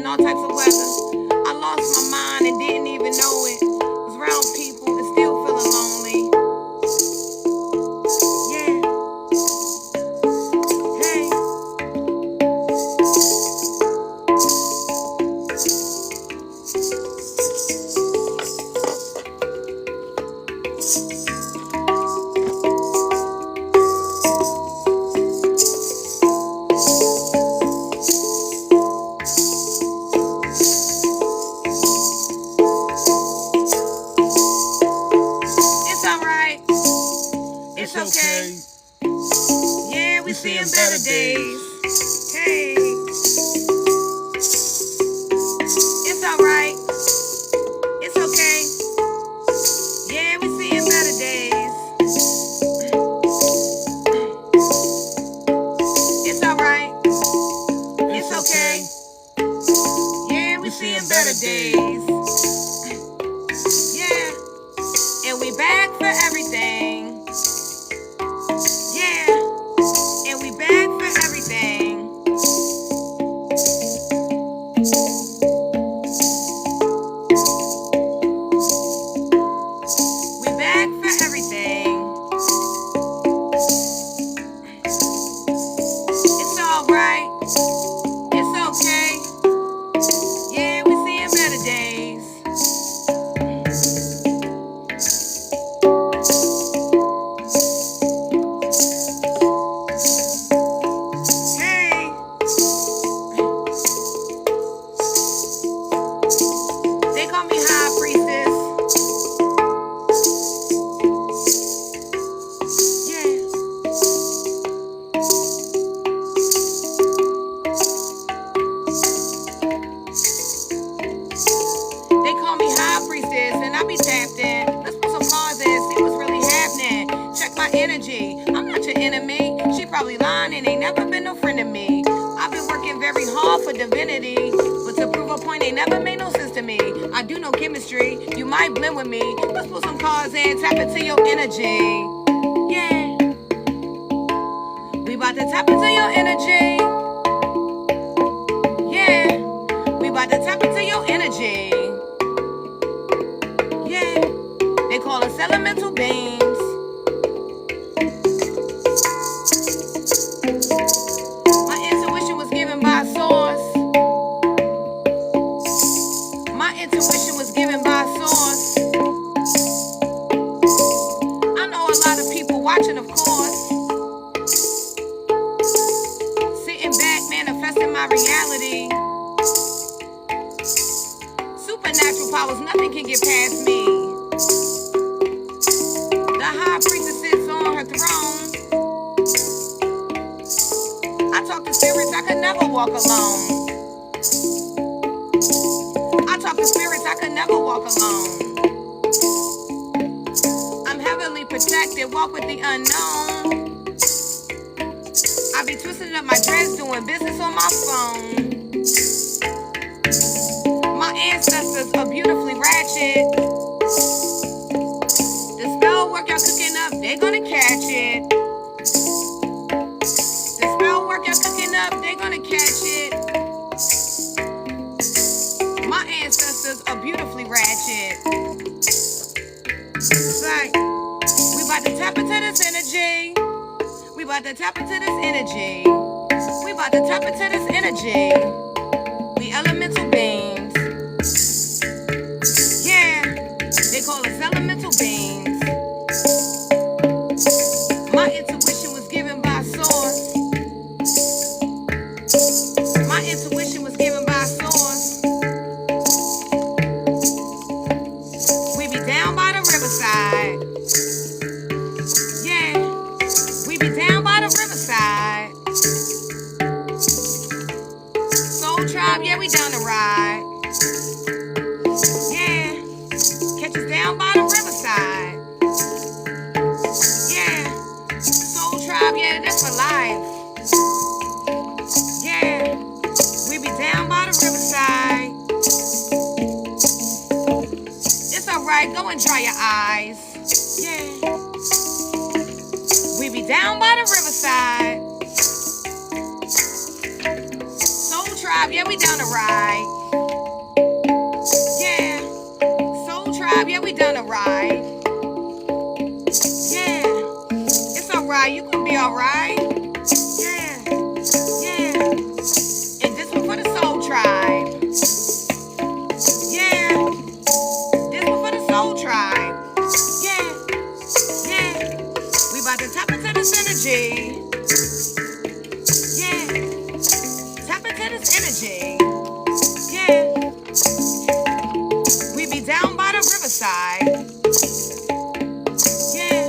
All types of weather. I lost my mind and didn't even know it. Was around people and still feeling lonely. Yeah. Hey. It's okay. Yeah, we seeing better days. Hey. It's alright. It's okay. Yeah, we seeing better days. It's alright. It's okay. Yeah, we seeing better days. Yeah. And we back for everything. I'm not your enemy. She probably lying and ain't never been no friend of me. I've been working very hard for divinity, but to prove a point ain't never made no sense to me. I do know chemistry, you might blend with me. Let's put some cards in, tap into your energy. Yeah. We about to tap into your energy. Yeah. We about to tap into your energy. Yeah. They call us elemental beings. Watching, of course, sitting back, manifesting my reality. Supernatural powers, nothing can get past me. The high priestess sits on her throne. I talk to spirits, I could never walk alone. I talk to spirits, I could never walk alone. Protected, walk with the unknown. I be twisting up my dreads, doing business on my phone. My ancestors are beautifully ratchet. The spell work y'all cooking up, they gonna catch it. The spell work y'all cooking up, they gonna catch it. My ancestors are beautifully ratchet. It's like, we about to tap into this energy. We about to tap into this energy. We about to tap into this energy. We elemental beings. Yeah, they call us elemental beings. riverside. Yeah, we be down by the riverside. Soul Tribe, yeah, we down to ride. Yeah, catch us down by the riverside. Yeah, Soul Tribe, yeah, that's for life. Yeah, we be down by the riverside. It's alright, go and dry your eyes. Yeah, we be down by the riverside. Soul Tribe, yeah, we down to ride. Yeah, Soul Tribe, yeah, we down to ride. Yeah, it's alright, you gonna be alright. Yeah, yeah, and this one for the Soul Tribe. Yeah, this one for the Soul Tribe. Yeah, yeah, we about to tap into this energy. Yeah, tap into this energy. Yeah, we be down by the riverside. Yeah,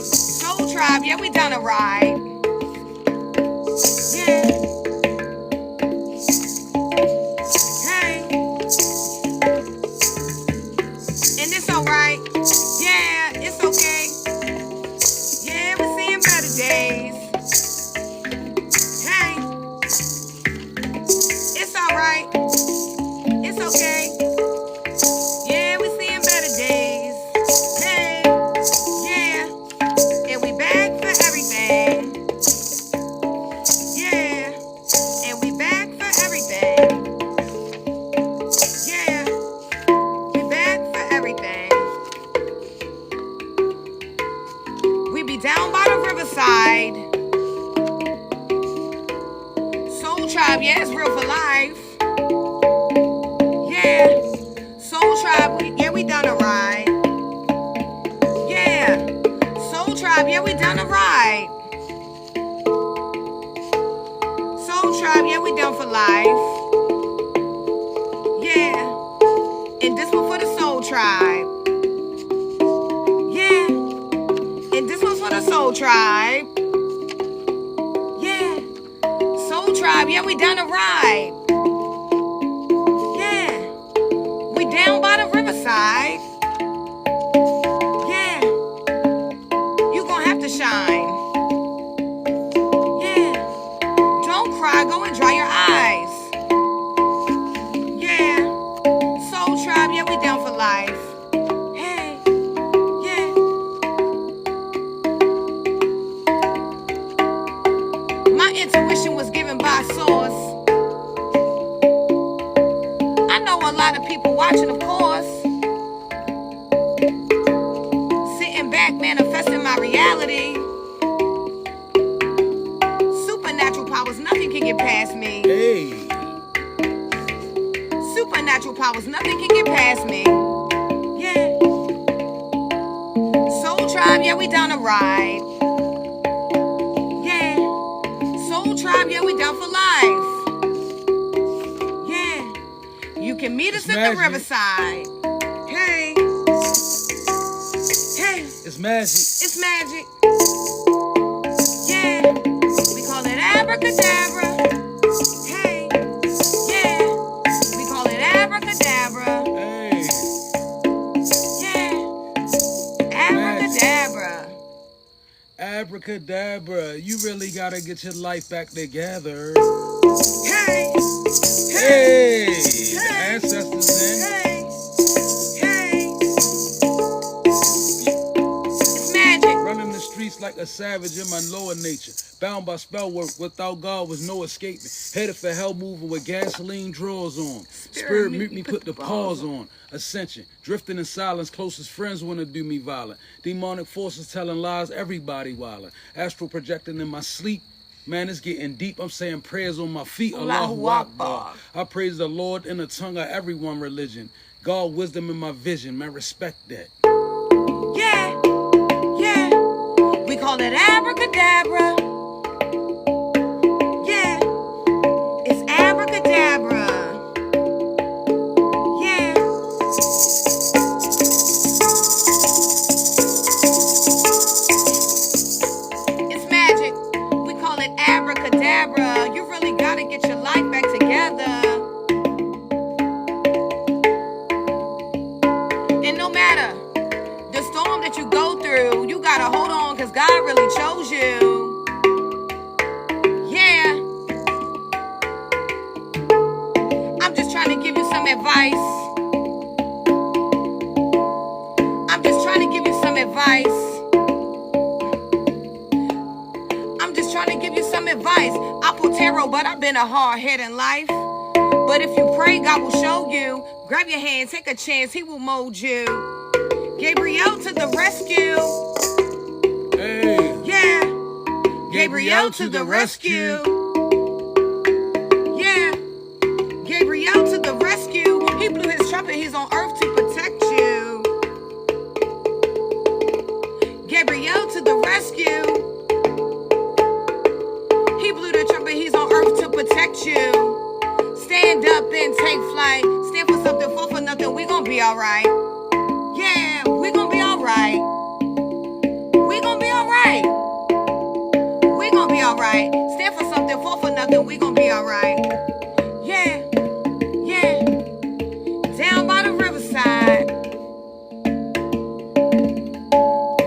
Soul Tribe, yeah, we down to ride. Yeah, hey, and it's alright. Yeah, it's okay. Yeah, we're seeing better days. Hey, it's alright. It's okay. Yeah, we're seeing better days. Hey, yeah, and we back for everything. Yeah, and we back for everything. Yeah, we back for everything. We be down by the riverside. Soul Tribe, yeah, it's real for life. Yeah, Soul Tribe, yeah, we down to ride. Yeah, Soul Tribe, yeah, we down to ride. Soul Tribe, yeah, we down for life. Yeah, and this one for the Soul Tribe. Yeah, and this one's for the Soul Tribe. Yeah, Soul Tribe, yeah, we down to ride. Yeah, we down by the riverside. Yeah, you gonna have to shine. Yeah, don't cry, go and dry your eyes. Yeah, Soul Tribe, yeah, we down for life. Hey, yeah. My intuition was given by source. I know a lot of people watching, of course. Sitting back, manifesting my reality. Supernatural powers, nothing can get past me. Hey, Supernatural powers, nothing can get past me. Yeah. Soul Tribe, yeah, we down to ride. Yeah. Soul Tribe, yeah, we down for life. Yeah. You can meet us It's at the magic. riverside. Hey. Hey. it's magic. It's magic. Yeah. We call it abracadabra. Hey. Yeah. We call it abracadabra. Hey, Yeah. Abracadabra. abracadabra. You really gotta get your life back together. Hey. Hey, the Hey. ancestors in. Hey. Hey. It's magic. Running the streets like a savage in my lower nature. Bound by spell work, without God was no escaping. Headed for hell, moving with gasoline drawers on. Spirit mute me, put the pause on. Ascension, drifting in silence, closest friends wanna do me violent. Demonic forces telling lies, everybody wildin'. Astral projecting in my sleep. Man, it's getting deep. I'm saying prayers on my feet. Allahu Akbar. I praise the Lord in the tongue of everyone religion. God, wisdom in my vision. Man, respect that. Yeah. Yeah. We call it abracadabra. Yeah. It's abracadabra. Yeah. gotta hold on, cause God really chose you. Yeah. I'm just trying to give you some advice. I'm just trying to give you some advice. I'm just trying to give you some advice. I pull tarot, but I've been a hard head in life. But if you pray, God will show you. Grab your hand, take a chance, He will mold you. Gabriel to the rescue. Hey. Yeah. Gabriel to the rescue. Yeah. Gabriel to the rescue. He blew his trumpet, he's on earth to protect you. Gabriel to the rescue. He blew the trumpet, he's on earth to protect you. Stand up and take flight. Stand for something, fall for nothing. We gon' be alright. Yeah, we gon' be alright. We gon' be alright. We gon' be alright. Stand for something, fall for nothing. We gon' be alright. Yeah, yeah. Down by the riverside.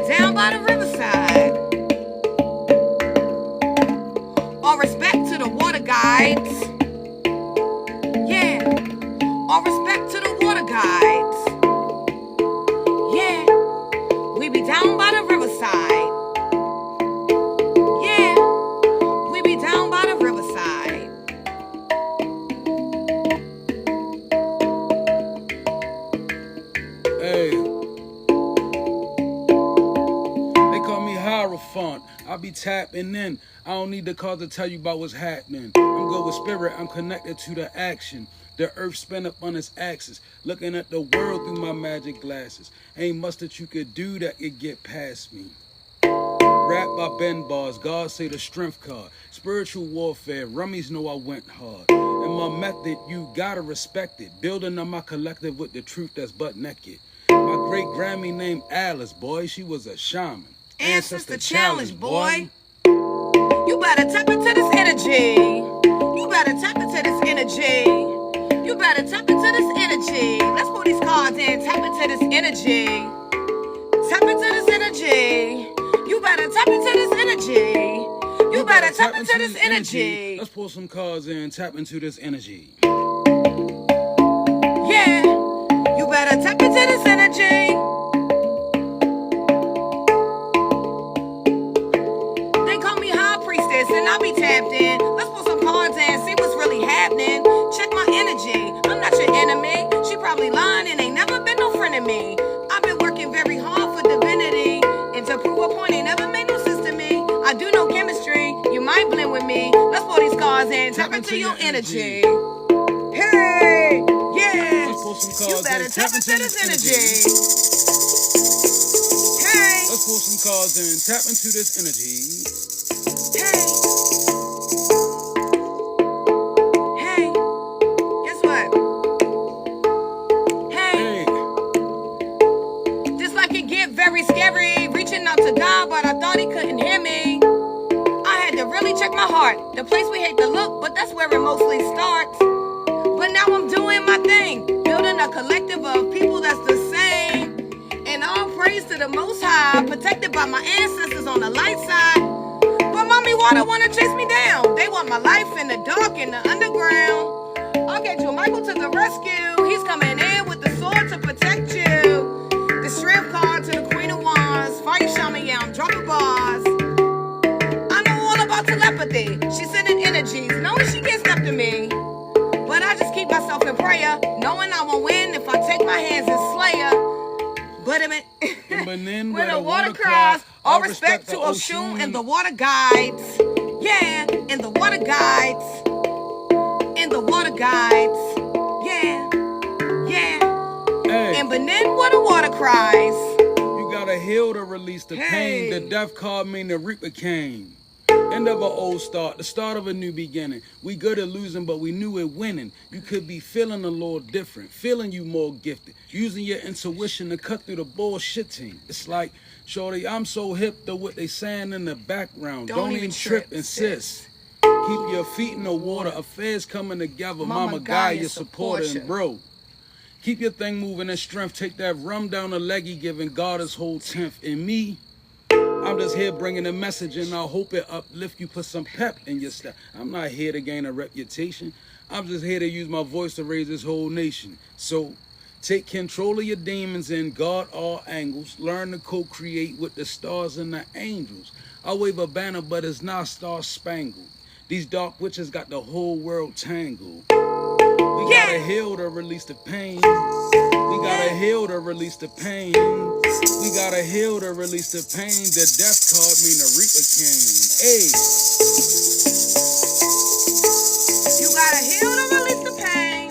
Down by the riverside. All respect to the water guides. All respect to the water guides. Yeah, we be down by the riverside. Yeah, we be down by the riverside. Hey. They call me Hierophant. I be tapping in. I don't need the call to tell you about what's happening. I'm good with spirit. I'm connected to the action. The earth spin up on its axis, looking at the world through my magic glasses. Ain't much that you could do that could get past me. Rap by Ben Bars, God say the strength card. Spiritual warfare, rummies know I went hard. And my method, you gotta respect it. Building on my collective with the truth that's butt naked. My great Grammy named Alice, boy, she was a shaman. Ancestor challenge, boy. You better tap into this energy. You better tap into this energy. You better tap into this energy. Let's pull these cards in. Tap into this energy. Tap into this energy. You better tap into this energy. You better tap into this energy. Let's pull some cards in. Tap into this energy. Yeah. You better tap into this energy. They call me High Priestess and I be tapped in. Let's pull some cards in. See what's really happening. Check my energy. I'm not your enemy. She probably lying and ain't never been no friend of me. I've been working very hard for divinity. And to prove a point ain't never made no sense to me. I do know chemistry. You might blend with me. Let's pull these cards in. Tap into your energy. Hey, yeah. Let's pull some cards You better in. tap into this energy. Hey. Let's pull some cards in. Tap into this energy. Hey. Hey. Guess what? Hey. Just like it get very scary, reaching out to God, but I thought He couldn't hear me. I had to really check my heart. The place we hate to look, but that's where it mostly starts. But now I'm doing my thing, building a collective of people that's the same. And all praise to the Most High, protected by my ancestors on the light side. But mommy water wanna chase me down. They want my life in the dark, in the underground. I'll get you Michael to the rescue. He's coming in with the sword to protect you. The strength card to the Queen of Wands. Fire shaman, yeah, I'm dropping bars. I know all about telepathy. She's sending energies, knowing she can't step to me. But I just keep myself in prayer, knowing I won't win if I take my hands and slay her. But then when the water cries, all respect to Oshun and the water guides. Yeah, and the water guides. And the water guides. Yeah, yeah. Hey. And Benin where the water cries. You gotta heal to release the pain. The death card mean the reaper came. End of an old start, the start of a new beginning. We good at losing, but we knew it winning. You could be feeling a little different, feeling you more gifted, using your intuition to cut through the bullshitting. It's like, shorty, I'm so hip to what they saying in the background. Don't even trip, insist. Keep your feet in the water, affairs coming together. Mama Gaia, supporter and bro. Keep your thing moving and strength. Take that rum down the leggy, giving God his whole tenth. In me, I'm just here bringing a message, and I hope it uplift you, put some pep in your step. I'm not here to gain a reputation. I'm just here to use my voice to raise this whole nation. So take control of your demons and guard all angles. Learn to co-create with the stars and the angels. I wave a banner, but it's not star-spangled. These dark witches got the whole world tangled. We gotta heal to release the pain. We gotta heal to release the pain. We gotta heal to release the pain. The death card mean the reaper came. Hey. You gotta heal to release the pain.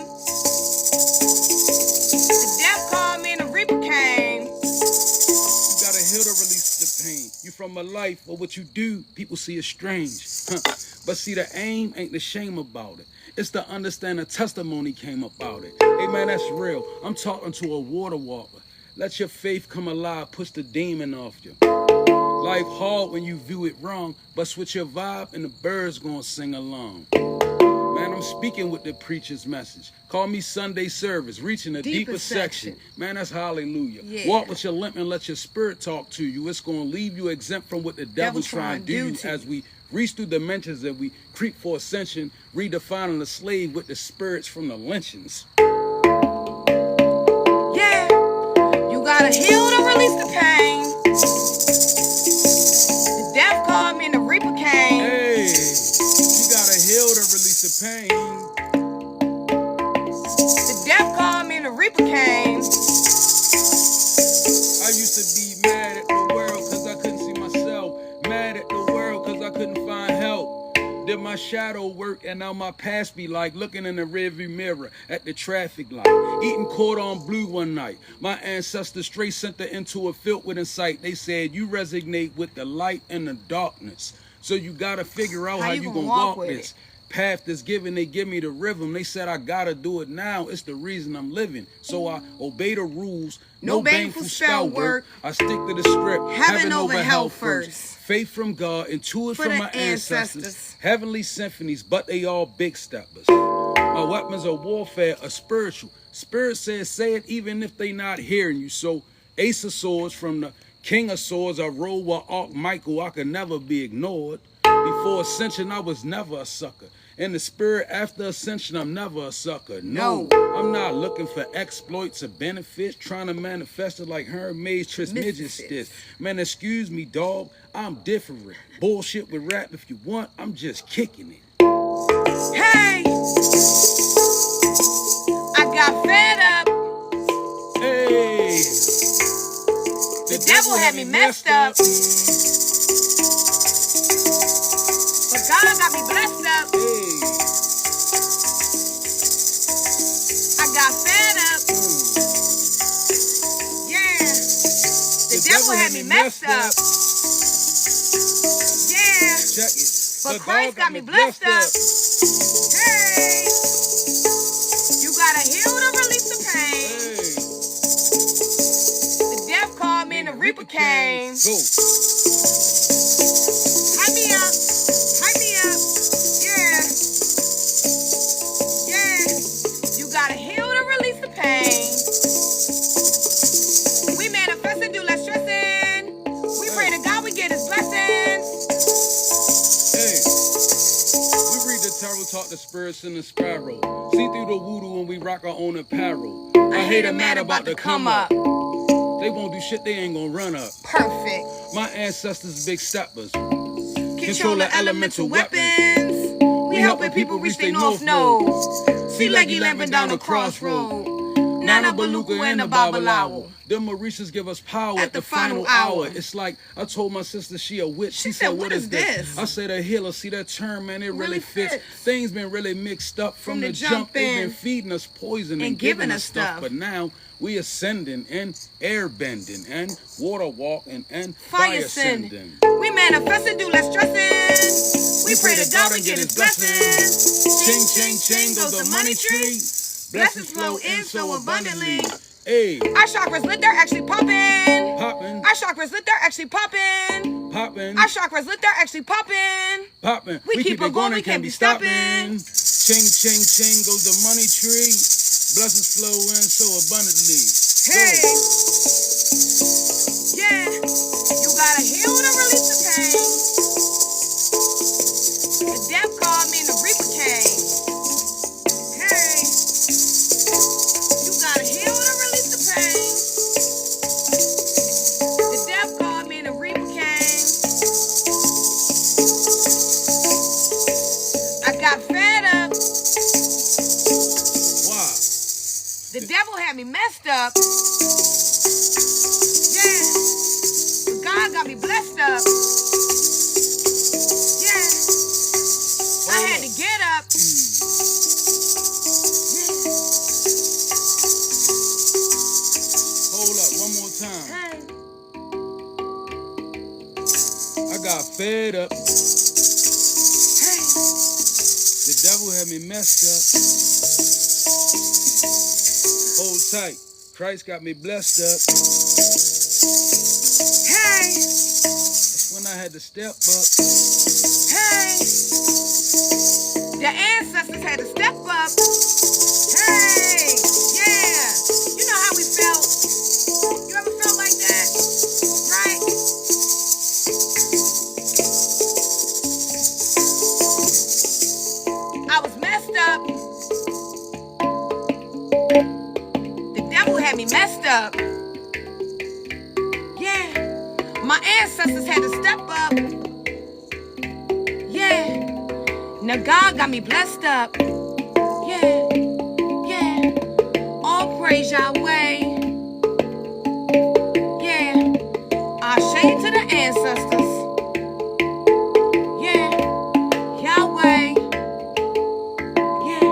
The death card mean the reaper came. You gotta heal to release the pain. You from a life, or what you do, people see as strange. But see, the aim ain't the shame about it. It's the understanding testimony came about it. Hey man, that's real. I'm talking to a water walker. Let your faith come alive, push the demon off you. Life hard when you view it wrong, but switch your vibe and the birds gonna sing along. Man, I'm speaking with the preacher's message. Call me Sunday service, reaching the deeper section. Man, that's hallelujah. Yeah. Walk with your limp and let your spirit talk to you. It's gonna leave you exempt from what the devil's trying to do as we reach through dimensions that we creep for ascension, redefining the slave with the spirits from the lynchings. Yeah, you gotta heal to release the pain. The death called me and the reaper came. Hey, you gotta heal to release the pain. The death called me and the reaper came. I used to be mad at the world cause I couldn't see myself. Mad at the world cause I couldn't find help. Did my shadow work and now my past be like looking in the rearview mirror at the traffic light. Eating cordon bleu one night. My ancestors straight sent her into a field with insight. They said you resonate with the light and the darkness. So you gotta figure out how you gonna walk this path that's given. They give me the rhythm. They said I gotta do it now. It's the reason I'm living. So I obey the rules. No baneful spell work. I stick to the script. Heaven over hell first. Faith from God, intuit from my ancestors. Heavenly symphonies, but they all big steppers. My weapons of warfare are spiritual. Spirit says say it even if they not hearing you. So Ace of Swords from the King of Swords, I roll with Archmichael. I could never be ignored. Before ascension, I was never a sucker. In the spirit after ascension, I'm never a sucker. No, I'm not looking for exploits or benefits, trying to manifest it like Hermes Trismegistus. Man, excuse me, dog, I'm different. Bullshit with rap if you want, I'm just kicking it. Hey, I got fed up. Hey, the devil had me messed up. But God got me blessed up. I got fed up. Yeah. The devil had me messed up. Yeah. Check it. But Christ got me blessed up. Hey. You gotta heal to release the pain. The death called me and the reaper came. Go. Hype me up. Hype me up. Yeah. Yeah. You gotta heal to release the pain. We manifest and do less stressing. We pray to God we get his blessings. Hey. We read the tarot, talk the spirits in the spiral. See through the voodoo when we rock our own apparel. I hate a man about to come up. They won't do shit, they ain't gonna run up. Perfect. My ancestors big steppers. Control the elemental weapons. We helping people reach their north node. See Leggy lamping down the crossroad. Nana Baluka and the Babalawo. The Mauritius give us power At the final hour. It's like I told my sister she a witch. She said, what is this? I said a healer. See that term, man, it really fits. Things been really mixed up from the jump. They've been feeding us poison and giving us stuff. But now we ascending and air bending and water walking and fire sending. We manifest and do less stressing. We pray to God we get his blessings. Ching, ching, ching goes the money tree. Blessings flow in so abundantly. Hey. Our chakras lit, they're actually popping. Popping. Our chakras lit, they're actually popping. Popping. Our chakras lit, they're actually popping. Popping. We keep on going, we can't be stopping. Ching, ching, ching goes the money tree. Blessings flow in so abundantly. Hey. Yeah. You gotta heal to release got fed up. Why? The devil had me messed up. Yeah. But God got me blessed up. Yeah. I had to get up. Hold up, one more time. Hey. I got fed up. Hey. The devil had me messed up. Hold tight. Christ got me blessed up. Hey. That's when I had to step up. Hey. The ancestors had to step up. Hey. Yeah. You know how we felt. You ever felt like that? Right? I was messed up. The devil had me messed up. Yeah. My ancestors had to step up. Yeah. Now God got me blessed up. Yeah. Yeah. All praise Yahweh. Yeah. Ashe to the ancestors. Yeah. Yahweh. Yeah.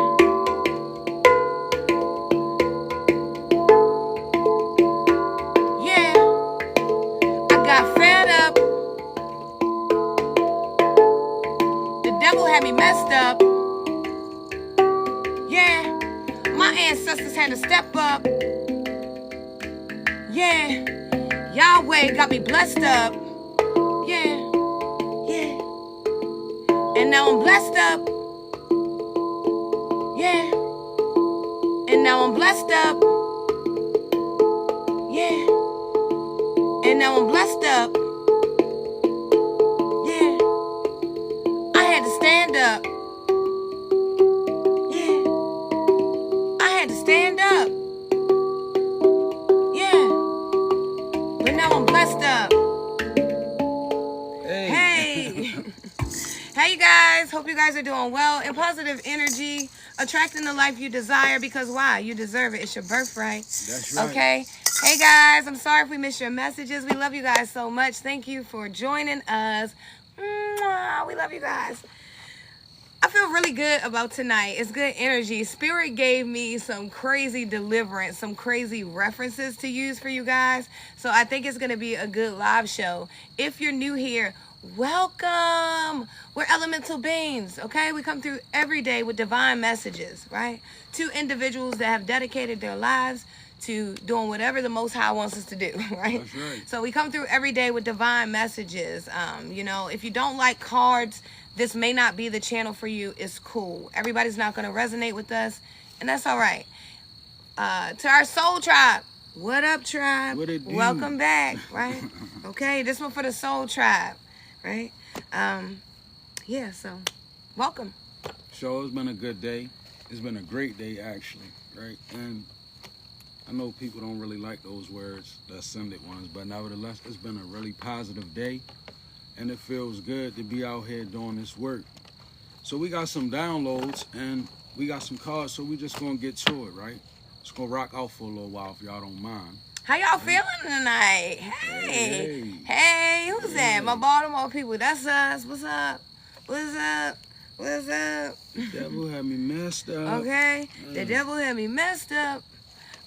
Yeah. I got fed up. The devil had me messed up. Yeah. My ancestors had to step up. Yeah. Yahweh got me blessed up. Yeah. Yeah. And now I'm blessed up. Yeah. And now I'm blessed up. Yeah. And now I'm blessed up. Yeah. I had to stand up. Yeah. I had to stand up. Yeah. But now I'm blessed up. Hey. Hey, you guys. Hope you guys are doing well. In positive energy, attracting the life you desire because why? You deserve it. It's your birthright. That's right. Okay. Hey, guys. I'm sorry if we missed your messages. We love you guys so much. Thank you for joining us. Mwah. We love you guys. I feel really good about tonight. It's good energy. Spirit gave me some crazy deliverance, some crazy references to use for you guys. So I think it's going to be a good live show. If you're new here, welcome. We're elemental beings, okay? We come through every day with divine messages, right? To individuals that have dedicated their lives to doing whatever the Most High wants us to do, right? That's right. So we come through every day with divine messages. You know, if you don't like cards, this may not be the channel for you. It's cool. Everybody's not going to resonate with us, and that's all right. To our soul tribe, what up, tribe? What it do? Welcome back, right? Okay, this one for the soul tribe, right? Yeah, so welcome. So it's been a good day. It's been a great day, actually, right? And I know people don't really like those words, the ascended ones, but nevertheless, it's been a really positive day, and it feels good to be out here doing this work. So we got some downloads, and we got some cards, so we just gonna get to it, right? Just gonna rock out for a little while, if y'all don't mind. How y'all feeling tonight? Hey, who's that? My Baltimore people. That's us. What's up? What's up? What's up? The devil had me messed up. Okay, the devil had me messed up,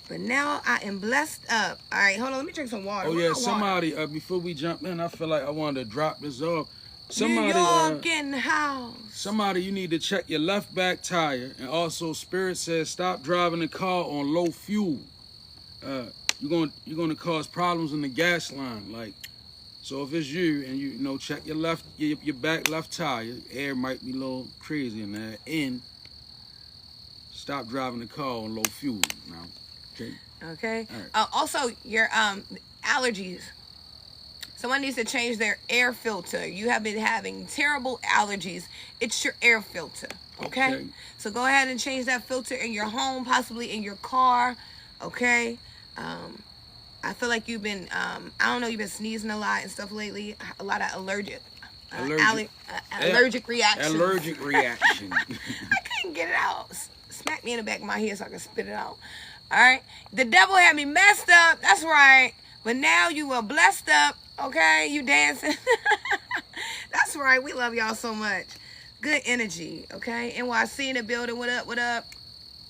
but now I am blessed up. All right, hold on. Let me drink some water. Oh Where yeah, my water? somebody. Before we jump in, I feel like I wanted to drop this off. Somebody. New York in the house. Somebody, you need to check your left back tire, and also Spirit says stop driving the car on low fuel. You're gonna cause problems in the gas line. Like, so if it's you and you know, check your back left tire. Air might be a little crazy in there. And stop driving the car on low fuel now. Okay. Okay. All right. Also, your allergies. Someone needs to change their air filter. You have been having terrible allergies. It's your air filter. Okay? So go ahead and change that filter in your home, possibly in your car. Okay. I feel like you've been, I don't know, you've been sneezing a lot and stuff lately. A lot of allergic reaction. Allergic reaction. I couldn't get it out. Smack me in the back of my head so I can spit it out. All right. The devil had me messed up. That's right. But now you are blessed up. Okay. You dancing. That's right. We love y'all so much. Good energy. Okay. NYC in the building. What up? What up?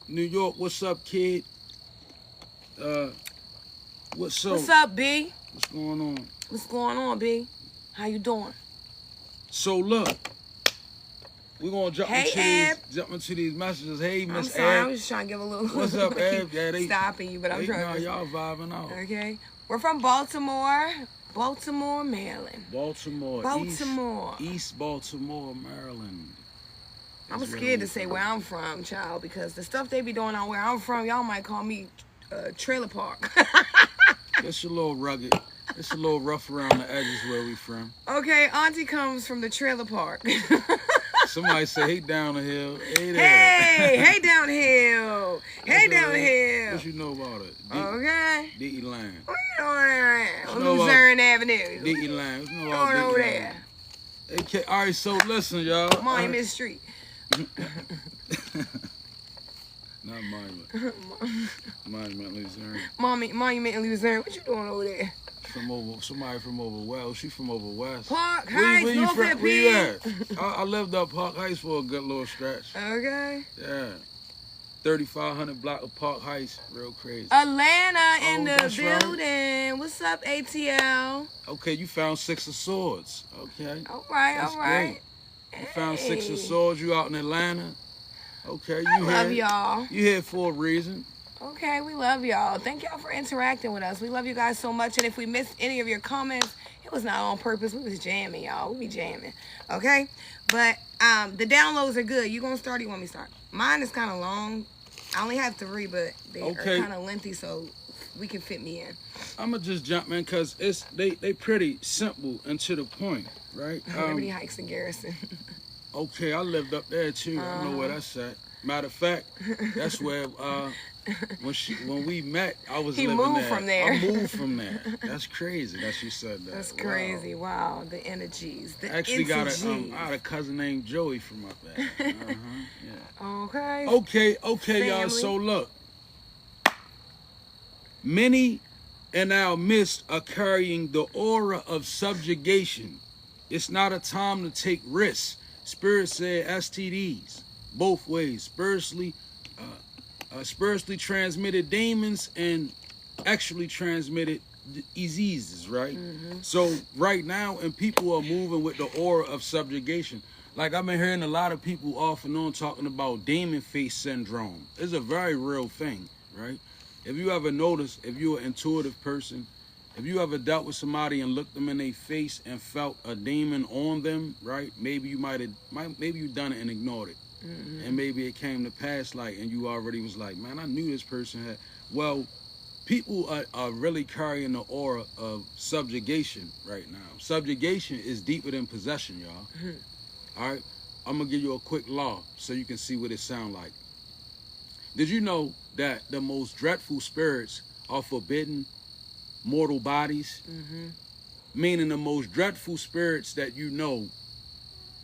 New York. What's up, kid? What's up? What's up, B? What's going on? What's going on, B? How you doing? So look, we're gonna jump into these messages. Hey, Miss I'm sorry, Ab. I'm just trying to give a little. What's up, Ab? Yeah, they stopping you, but I'm trying. No, to... y'all vibing out. Okay, we're from Baltimore, Maryland. Baltimore. East Baltimore, Maryland. I'm scared to say where I'm from, child, because the stuff they be doing out where I'm from, y'all might call me trailer park. It's a little rugged. It's a little rough around the edges where we from. Okay, Auntie comes from the trailer park. Somebody say, hey, down the hill. Hey there. Hey down hill. Hey down hill. What you know about it? Okay. D.E. Line. What you know about Luzerne Avenue? D.E. Line. What you know about over there? Okay, all right, so listen, y'all. Monument Street. Not Monument. Monument, Luzerne. Monument in Luzerne. What you doing over there? Somebody from over west. She from over west. Park Heights, where you at? I lived up Park Heights for a good little stretch. Okay. Yeah. 3500 block of Park Heights. Real crazy. Atlanta in the building. Right. What's up, ATL? Okay, you found 6 of Swords. Okay. All right, That's all right. Great. You found 6 of Swords. You out in Atlanta. Okay, I love y'all. You here for a reason. Okay, we love y'all. Thank y'all for interacting with us. We love you guys so much. And if we missed any of your comments, it was not on purpose. We was jamming, y'all. We be jamming. Okay? But the downloads are good. You gonna start or you want me to start? Mine is kind of long. I only have 3, but they are kind of lengthy, so we can fit me in. I'm gonna just jump in because they pretty simple and to the point, right? Liberty Heights and Garrison. Okay, I lived up there too. I know where that's at. Matter of fact, that's where when we met, I was living there. He moved from there. I moved from there. That's crazy that she said that. That's crazy. Wow, the energies. The I actually got I had a cousin named Joey from up there. Yeah. Okay, y'all. So look, many in our midst are carrying the aura of subjugation. It's not a time to take risks. Spirit said STDs. Both ways, spiritually transmitted demons and actually transmitted diseases, right? Mm-hmm. So right now, and people are moving with the aura of subjugation. Like I've been hearing a lot of people off and on talking about demon face syndrome. It's a very real thing, right? If you ever notice, if you're an intuitive person, if you ever dealt with somebody and looked them in their face and felt a demon on them, right? Maybe you maybe you done it and ignored it. Mm-hmm. And maybe it came to pass and you already was like, man, I knew this person had. Well, people are really carrying the aura of subjugation right now. Subjugation is deeper than possession, y'all. Mm-hmm. All right, I'm gonna give you a quick law so you can see what it sound like. Did you know that the most dreadful spirits are forbidden mortal bodies? Mm-hmm. Meaning the most dreadful spirits that you know,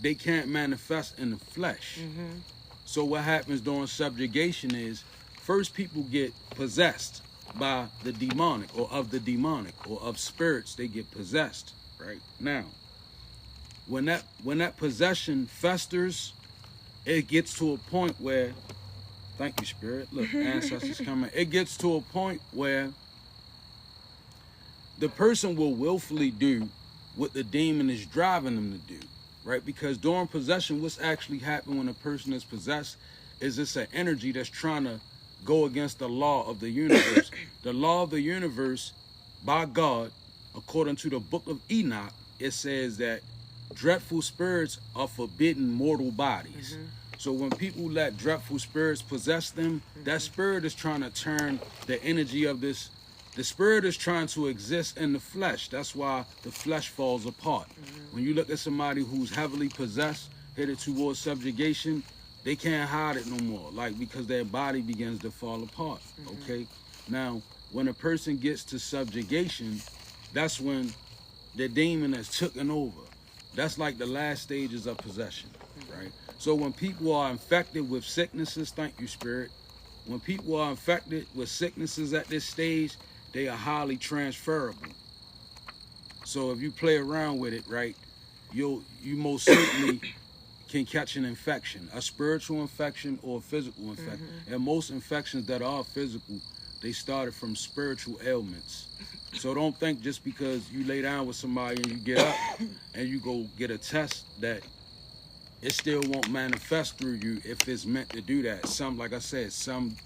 they can't manifest in the flesh. Mm-hmm. So what happens during subjugation is first people get possessed by the demonic or of spirits. They get possessed right now. When that possession festers, it gets to a point where, thank you, Spirit. Look, ancestors coming. It gets to a point where the person will willfully do what the demon is driving them to do. Right? Because during possession, what's actually happening when a person is possessed is it's an energy that's trying to go against the law of the universe. The law of the universe, by God, according to the book of Enoch, it says that dreadful spirits are forbidden mortal bodies. Mm-hmm. So when people let dreadful spirits possess them, that spirit is trying to turn the energy of this. The spirit is trying to exist in the flesh. That's why the flesh falls apart. Mm-hmm. When you look at somebody who's heavily possessed, headed towards subjugation, they can't hide it no more, because their body begins to fall apart, okay? Now, when a person gets to subjugation, that's when the demon has taken over. That's like the last stages of possession, right? So when people are infected with sicknesses, thank you, Spirit. When people are infected with sicknesses at this stage, they are highly transferable. So if you play around with it, right, you most certainly can catch an infection, a spiritual infection or a physical infection. And most infections that are physical, they started from spiritual ailments. So don't think just because you lay down with somebody and you get up and you go get a test that it still won't manifest through you if it's meant to do that. Some, like I said, some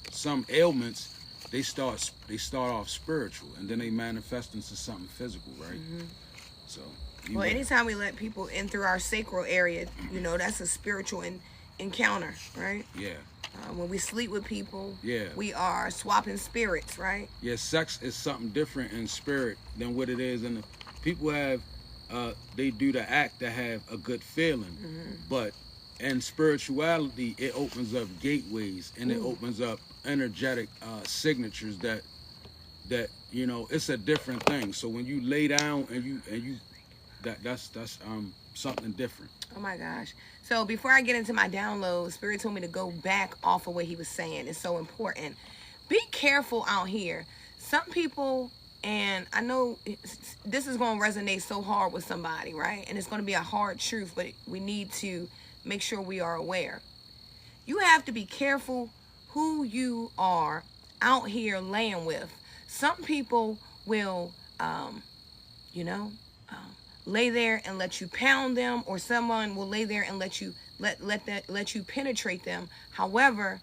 ailments, they start off spiritual and then they manifest into something physical, right? So. Well, anytime we let people in through our sacral area, you know, that's a spiritual encounter, right? Yeah. When we sleep with people, Yeah. we are swapping spirits, right? Yeah, sex is something different in spirit than what it is in the people have. They do the act to have a good feeling, but in spirituality, it opens up gateways and it opens up energetic signatures that you know, it's a different thing. So when you lay down and you that's something different. Oh my gosh. So before I get into my download, Spirit told me to go back off of what he was saying. It's so important. Be careful out here. Some people, and I know this is going to resonate so hard with somebody, right? And it's going to be a hard truth, but we need to make sure we are aware. You have to be careful who you are out here laying with. Some people will, lay there and let you pound them, or someone will lay there and let you penetrate them. However,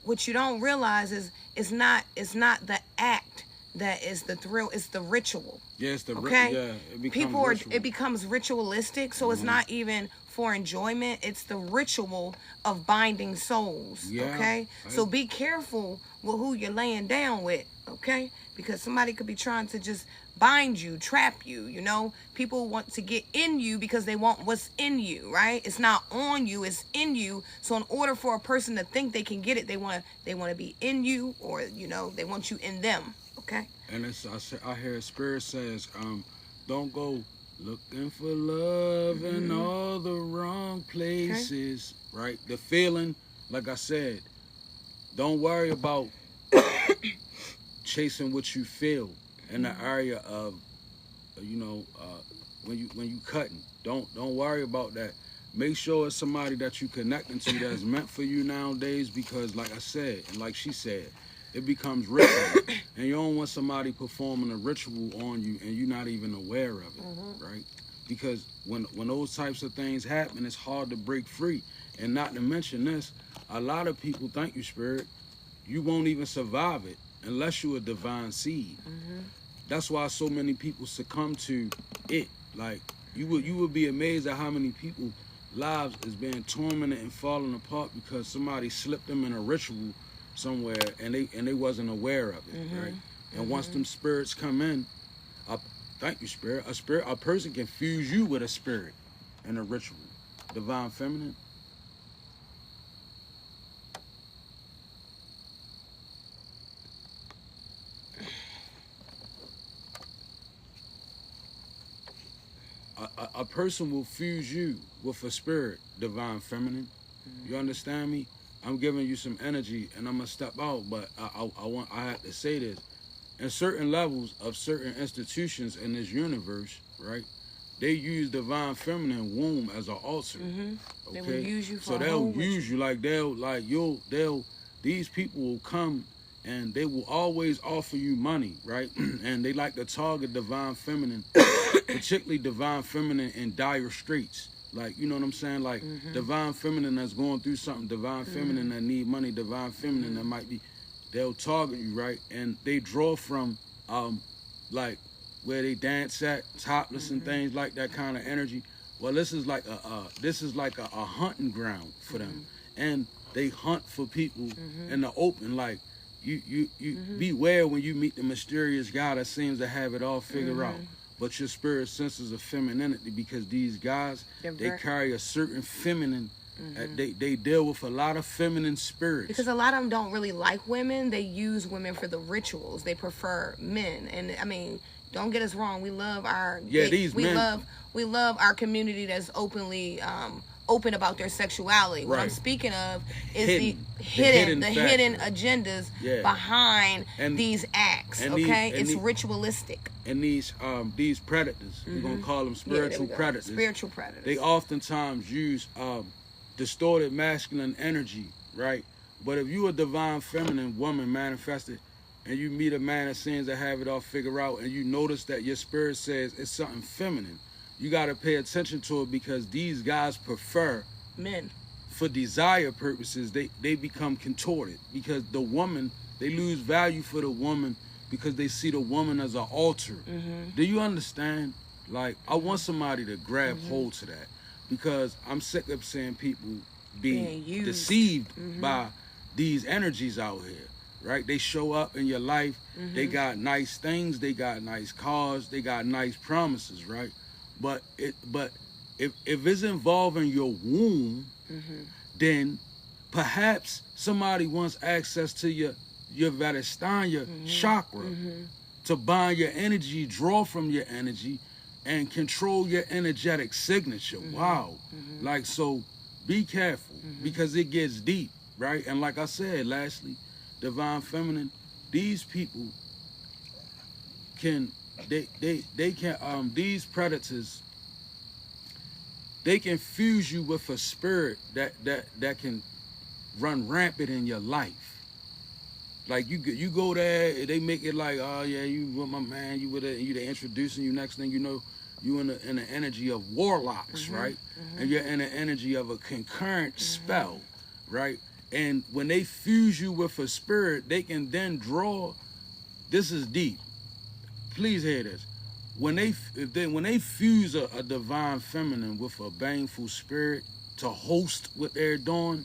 what you don't realize is it's not the act that is the thrill, it's the ritual. Yeah, it's the okay. It becomes ritualistic, so it's not even for enjoyment. It's the ritual of binding souls. Yeah, okay, so be careful with who you're laying down with. Okay, because somebody could be trying to just bind you, trap you. You know, people want to get in you because they want what's in you, right? It's not on you, it's in you. So in order for a person to think they can get it, they want to be in you, or they want you in them. Okay. And I hear Spirit says, don't go looking for love in all the wrong places. Okay. Right? The feeling, like I said, don't worry about chasing what you feel in the area of, when you cutting. Don't worry about that. Make sure it's somebody that you connecting to that's meant for you nowadays, because like I said, and like she said, it becomes ritual. And you don't want somebody performing a ritual on you and you're not even aware of it, right? Because when those types of things happen, it's hard to break free. And not to mention this, a lot of people, thank you, Spirit, you won't even survive it unless you're a divine seed. That's why so many people succumb to it. Like, you would be amazed at how many people lives is being tormented and falling apart because somebody slipped them in a ritual somewhere and they wasn't aware of it, right? And once them spirits come in, thank you, Spirit. A person can fuse you with a spirit in a ritual. Divine feminine. A person will fuse you with a spirit, divine feminine. You understand me? I'm giving you some energy and I'm gonna step out, but I have to say this. In certain levels of certain institutions in this universe, right? They use divine feminine womb as an altar. Okay? They will use you for so they'll use you like these people will come and they will always offer you money, right? And they like to target divine feminine, particularly divine feminine in dire straits. Like, you know what I'm saying? Like, divine feminine that's going through something, divine feminine that need money, divine feminine that might be, they'll target you, right? And they draw from, like, where they dance at, topless and things like that kind of energy. Well, this is like a hunting ground for them. And they hunt for people in the open. Like, you beware when you meet the mysterious guy that seems to have it all figured out. But your spirit senses of femininity, because these guys, they carry a certain feminine, they deal with a lot of feminine spirits. Because a lot of them don't really like women. They use women for the rituals. They prefer men. And I mean, Don't get us wrong. We love our these men. We love our community that's openly open about their sexuality. What I'm speaking of is the hidden agendas behind these acts. It's ritualistic. And these predators, we're gonna call them spiritual predators. Spiritual predators. They oftentimes use distorted masculine energy, right? But if you a divine feminine woman manifested, and you meet a man that seems to have it all figured out, and you notice that your spirit says it's something feminine, you got to pay attention to it, because these guys prefer men. For desire purposes, they become contorted, because the woman, they lose value for the woman because they see the woman as an altar. Do you understand? Like, I want somebody to grab hold to that, because I'm sick of seeing people being deceived by these energies out here. Right? They show up in your life. They got nice things. They got nice cars. They got nice promises, right? But if it's involving your womb, then perhaps somebody wants access to your Vadistanya chakra to bind your energy, draw from your energy, and control your energetic signature. Wow. Like, so be careful, because it gets deep, right? And like I said, lastly, divine feminine, these people can these predators, they can fuse you with a spirit that can run rampant in your life. Like, you go there, they make it like, oh yeah, you with my man, you they introducing you, next thing you know, you in the energy of warlocks, right? And you're in the energy of a concurrent spell, right? And when they fuse you with a spirit, they can then draw. This is deep. Please hear this. When they fuse a divine feminine with a baneful spirit to host what they're doing,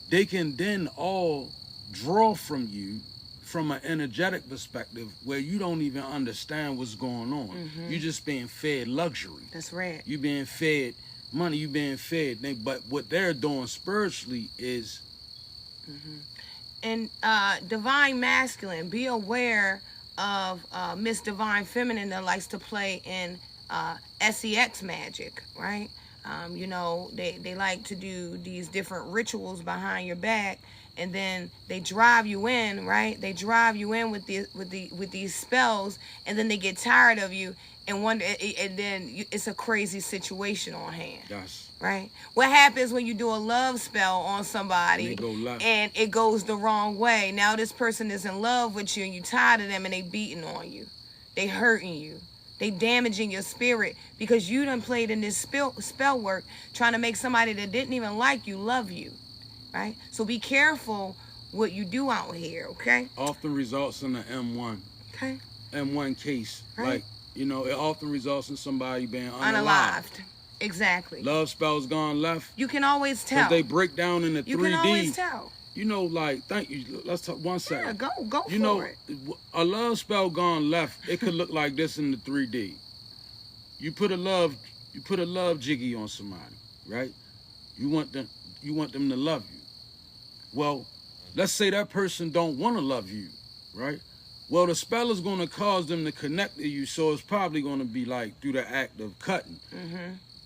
they can then all draw from you from an energetic perspective where you don't even understand what's going on. You're just being fed luxury. That's right. You being fed money, you being fed. But what they're doing spiritually is... And divine masculine, be aware of Miss Divine Feminine that likes to play in sex magic, right? You know, they like to do these different rituals behind your back, and then they drive you in, right? They drive you in with these spells, and then they get tired of you and wonder, and then it's a crazy situation on hand. Yes. Right? What happens when you do a love spell on somebody and it goes the wrong way? Now this person is in love with you and you tired of them, and they beating on you. They hurting you. They damaging your spirit because you done played in this spell work trying to make somebody that didn't even like you love you. Right? So be careful what you do out here, okay? Often results in an M1. Okay. M1 case. Right. Like, you know, it often results in somebody being unalived. Exactly. Love spells gone left. You can always tell. They break down into 3D. You can always tell. You know, like, thank you. Let's talk 1 second. Yeah, go you for know, it. A love spell gone left, it could look like this in the 3D. You put a love jiggy on somebody, right? You want them to love you. Well, let's say that person don't want to love you, right? Well, the spell is going to cause them to connect to you, so it's probably going to be like through the act of cutting.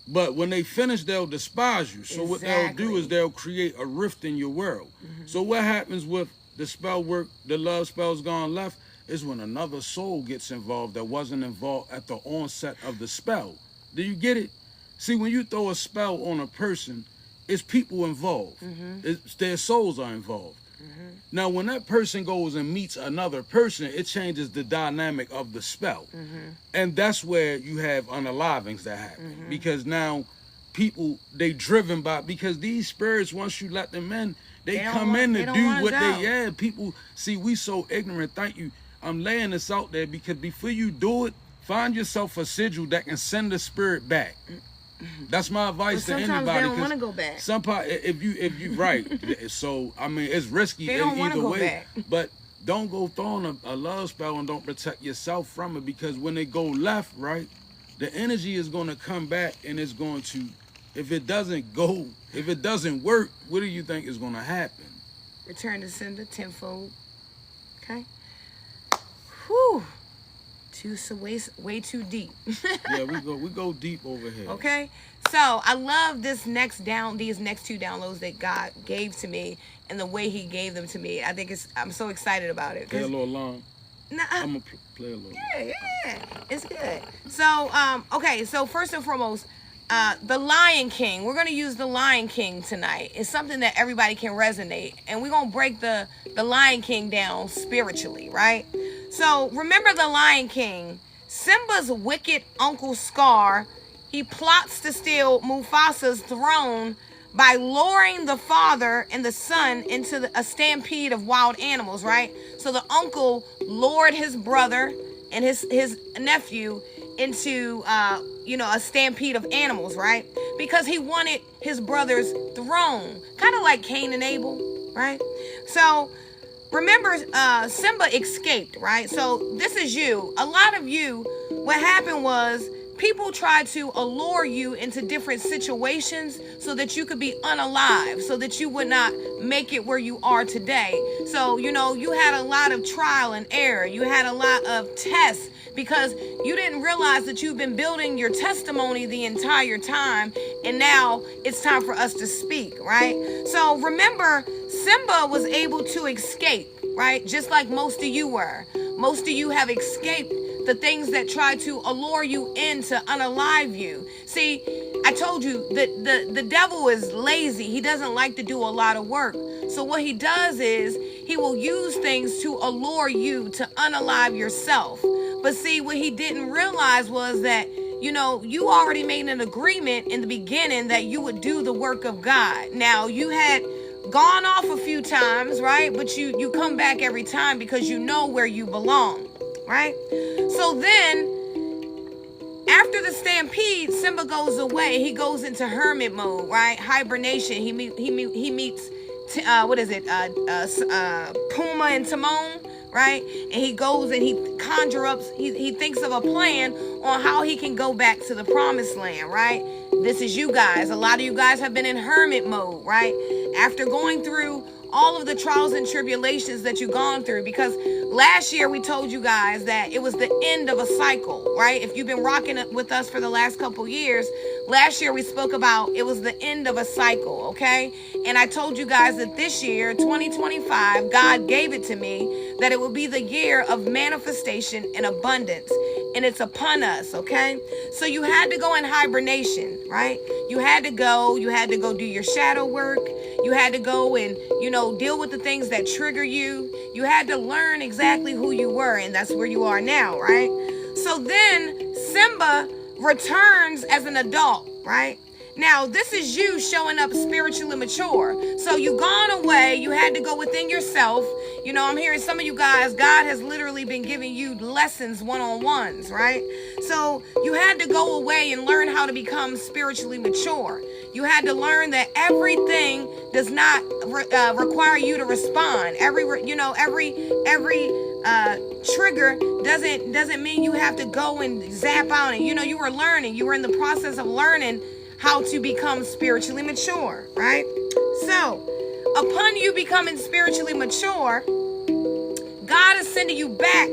But when they finish, they'll despise you. So what they'll do is they'll create a rift in your world. So what happens with the spell work, the love spell's gone left, is when another soul gets involved that wasn't involved at the onset of the spell. Do you get it? See, when you throw a spell on a person, it's people involved. Their souls are involved. Now, when that person goes and meets another person, it changes the dynamic of the spell. And that's where you have unalivings that happen. Because now people, they driven by, because these spirits, once you let them in, they come in to do what they, people, see, we so ignorant. Thank you. I'm laying this out there because before you do it, find yourself a sigil that can send the spirit back. That's my advice to anybody. Sometimes they don't want to go back. If you right. So I mean, it's risky they don't either way. Back. But don't go throwing a love spell and don't protect yourself from it, because when they go left, right, the energy is going to come back, and it's going to, if it doesn't work, what do you think is going to happen? Return to sender tenfold. Okay. Whew. way too deep. Yeah, we go deep over here. Okay, so I love these next two downloads that God gave to me and the way He gave them to me. I'm so excited about it. Play a little long. Nah, I'm gonna play a little. yeah, it's good. So okay, so first and foremost, the Lion King. We're gonna use the Lion King tonight. It's something that everybody can resonate, and we're gonna break the Lion King down spiritually, right? So remember the Lion King. Simba's wicked uncle Scar, he plots to steal Mufasa's throne by luring the father and the son into a stampede of wild animals, right? So the uncle lured his brother and his nephew into a stampede of animals, right? Because he wanted his brother's throne, kind of like Cain and Abel, right? So remember, Simba escaped, right? So this is you. A lot of you, what happened was people tried to allure you into different situations so that you could be unalive, so that you would not make it where you are today. So, you had a lot of trial and error. You had a lot of tests because you didn't realize that you've been building your testimony the entire time, and now it's time for us to speak, right? So remember, Simba was able to escape, right? Just like most of you were. Most of you have escaped the things that try to allure you in to unalive you. See, I told you that the devil is lazy. He doesn't like to do a lot of work. So what he does is he will use things to allure you to unalive yourself. But see, what he didn't realize was that, you already made an agreement in the beginning that you would do the work of God. Now, you had gone off a few times, right? But you come back every time because you know where you belong, right? So then, after the stampede, Simba goes away. He goes into hermit mode, right? Hibernation. He meets Puma and Timon, right? And he goes and he conjures up, he thinks of a plan on how he can go back to the promised land, right? This is you guys. A lot of you guys have been in hermit mode, right? After going through all of the trials and tribulations that you've gone through, because last year we told you guys that it was the end of a cycle, right? If you've been rocking it with us for the last couple years, last year we spoke about it was the end of a cycle, okay? And I told you guys that this year, 2025, God gave it to me that it will be the year of manifestation and abundance, and it's upon us, okay? So you had to go in hibernation, right? You had to go do your shadow work. You had to go and, deal with the things that trigger you. You had to learn exactly who you were, and that's where you are now, right? So then Simba returns as an adult, right? Now, this is you showing up spiritually mature. So you gone away. You had to go within yourself. I'm hearing some of you guys, God has literally been giving you lessons one-on-ones, right? So you had to go away and learn how to become spiritually mature. You had to learn that everything does not require you to respond. Every trigger doesn't mean you have to go and zap out. And you were learning. You were in the process of learning how to become spiritually mature, right? So, upon you becoming spiritually mature, God is sending you back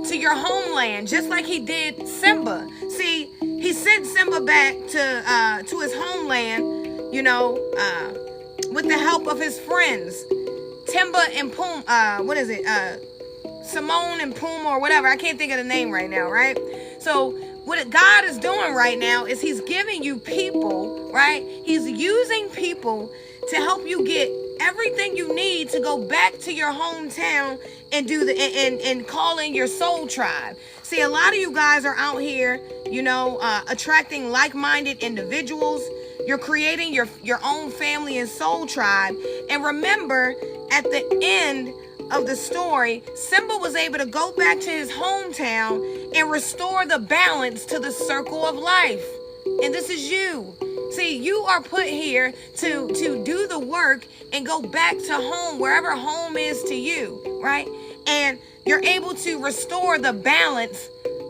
to your homeland, just like he did Simba. See, he sent Simba back to his homeland, with the help of his friends, Timba and Simone and Puma or whatever. I can't think of the name right now, right? So what God is doing right now is he's giving you people, right? He's using people to help you get everything you need to go back to your hometown and do and call in your soul tribe. See, a lot of you guys are out here, attracting like-minded individuals. You're creating your own family and soul tribe. And remember, at the end of the story, Simba was able to go back to his hometown and restore the balance to the circle of life. And this is you. See, you are put here to do the work and go back to home, wherever home is to you, right? And you're able to restore the balance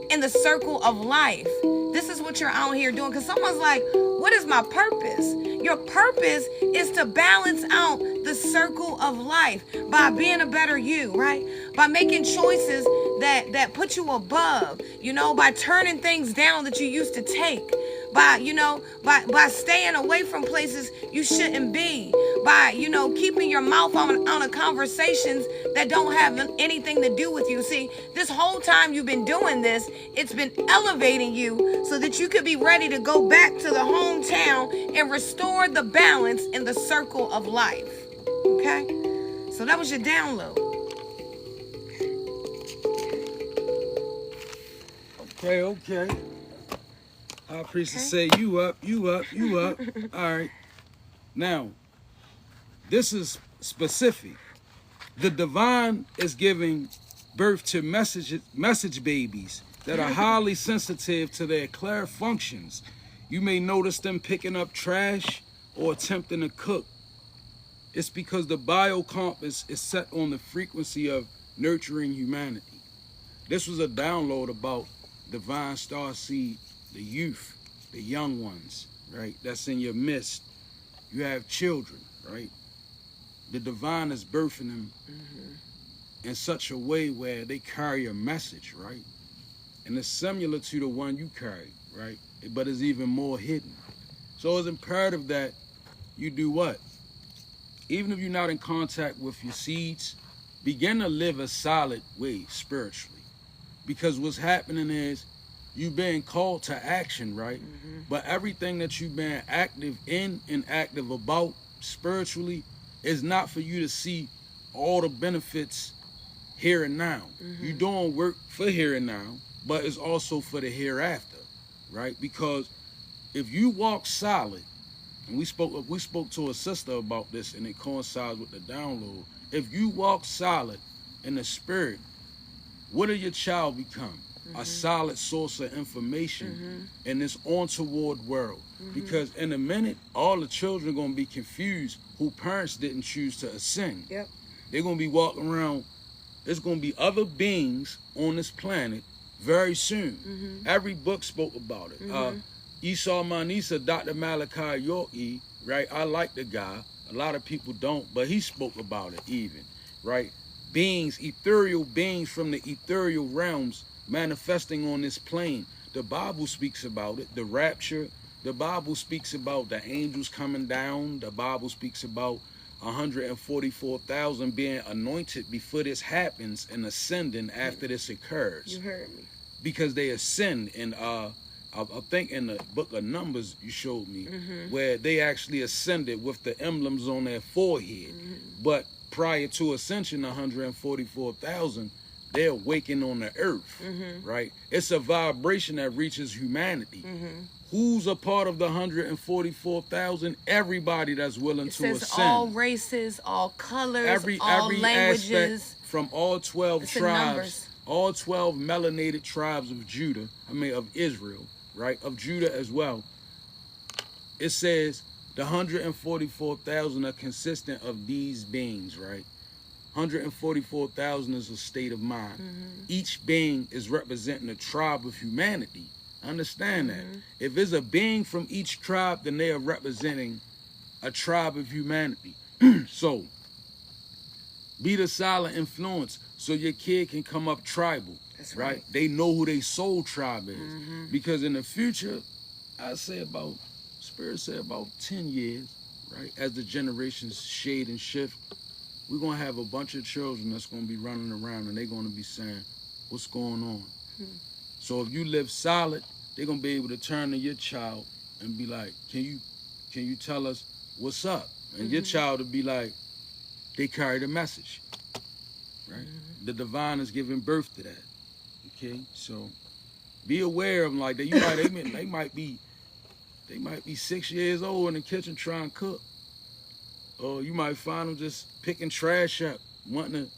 in the circle of life. This is what you're out here doing. Because someone's like, what is my purpose? Your purpose is to balance out the circle of life by being a better you, right? By making choices that put you above, you know, by turning things down that you used to take, by, you know, by staying away from places you shouldn't be, by, you know, keeping your mouth on a conversations that don't have anything to do with you. See, this whole time you've been doing this, it's been elevating you so that you could be ready to go back to the hometown and restore the balance in the circle of life. Okay? So that was your download. Okay. Our priest say, you up. All right. Now, this is specific. The divine is giving birth to message babies that are highly sensitive to their clair functions. You may notice them picking up trash or attempting to cook. It's because the biocompass is set on the frequency of nurturing humanity. This was a download about divine star seed, the youth, the young ones, right? That's in your midst. You have children, right? The divine is birthing them in such a way where they carry a message, right? And it's similar to the one you carry, right? But it's even more hidden. So it's imperative that you do what? Even if you're not in contact with your seeds, begin to live a solid way spiritually. Because what's happening is you've been called to action, right? But everything that you've been active in and active about spiritually is not for you to see all the benefits here and now. You're doing work for here and now, but it's also for the hereafter, right? Because if you walk solid, and we spoke to a sister about this, and it coincides with the download. If you walk solid in the spirit, what will your child become? A solid source of information in this untoward world. Because in a minute, all the children are going to be confused who parents didn't choose to ascend. Yep. They're going to be walking around. There's going to be other beings on this planet very soon. Every book spoke about it. Esau Manisa, Dr. Malachi Yorkie, right? I like the guy. A lot of people don't, but he spoke about it even, right? Beings, ethereal beings from the ethereal realms manifesting on this plane. The Bible speaks about it, the rapture. The Bible speaks about the angels coming down. The Bible speaks about 144,000 being anointed before this happens and ascending after this occurs. You heard me. Because they ascend, and I think in the book of Numbers you showed me where they actually ascended with the emblems on their forehead. But prior to ascension, 144,000, they're waking on the earth, right? It's a vibration that reaches humanity. Who's a part of the 144,000? Everybody that's willing to ascend. All races, all colors, every languages. Aspect from all 12 tribes, all 12 melanated tribes of Judah, of Israel, right? Of Judah as well. It says the 144,000 are consistent of these beings, right? 144,000 is a state of mind. Each being is representing a tribe of humanity. Understand that. If there's a being from each tribe, then they are representing a tribe of humanity. So, be the silent influence so your kid can come up tribal. That's right. They know who their soul tribe is. Because in the future, Spirit said about 10 years, right? As the generations shade and shift, we're going to have a bunch of children that's going to be running around and they're going to be saying, what's going on? So if you live solid, they're going to be able to turn to your child and be like, can you tell us what's up? And your child will be like, they carry the message, right? The divine is giving birth to that, okay? So be aware of them like that. They might be 6 years old in the kitchen trying to cook. Or you might find them just picking trash up, wanting to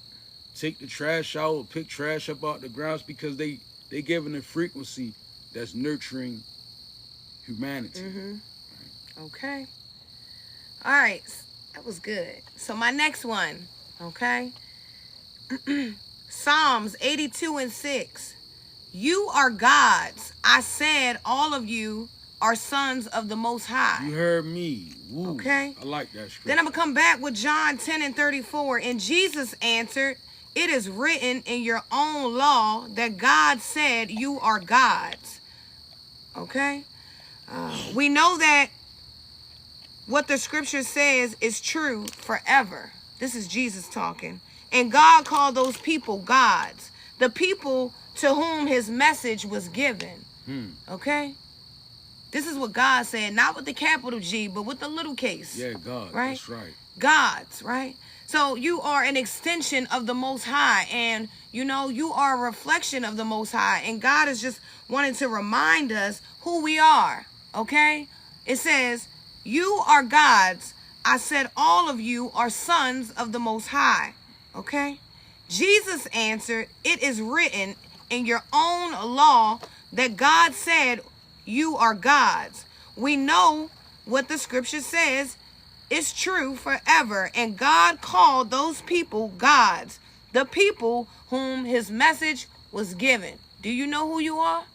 take the trash out or pick trash up out the grounds because they giving a frequency that's nurturing humanity. Right? Okay. All right. That was good. So my next one, okay? Psalms 82:6. You are gods. I said all of you are sons of the Most High. You heard me. Woo. Okay. I like that scripture. Then I'm going to come back with John 10:34. And Jesus answered, it is written in your own law that God said you are gods. Okay? We know that what the scripture says is true forever. This is Jesus talking. And God called those people gods, the people to whom his message was given. Okay? This is what God said, not with the capital G, but with the little case. Yeah, God. Right? That's right. Gods, right? So you are an extension of the Most High, and you know, you are a reflection of the Most High, and God is just wanting to remind us who we are. Okay? It says, you are gods. I said all of you are sons of the Most High. Okay? Jesus answered, it is written in your own law that God said you are gods. We know what the scripture says is true forever, and God called those people gods, the people whom his message was given. Do you know who you are?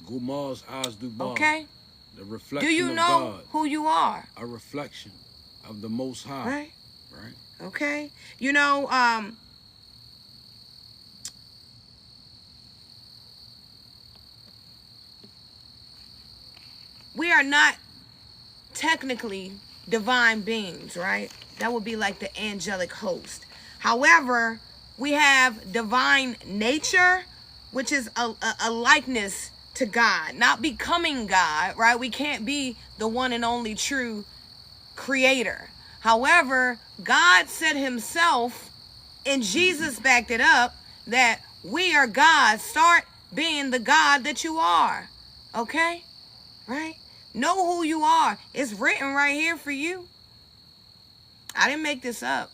Gumar's eyes do bar. Okay. The reflection Do you of know God. who you are? A reflection of the Most High. Right. Right. Okay. You know, we are not technically divine beings, right? That would be like the angelic host. However, we have divine nature, which is a likeness to God, not becoming God, right? We can't be the one and only true creator. However, God said himself, and Jesus backed it up, that we are God. Start being the God that you are. Okay? Right? Know who you are. It's written right here for you. I didn't make this up.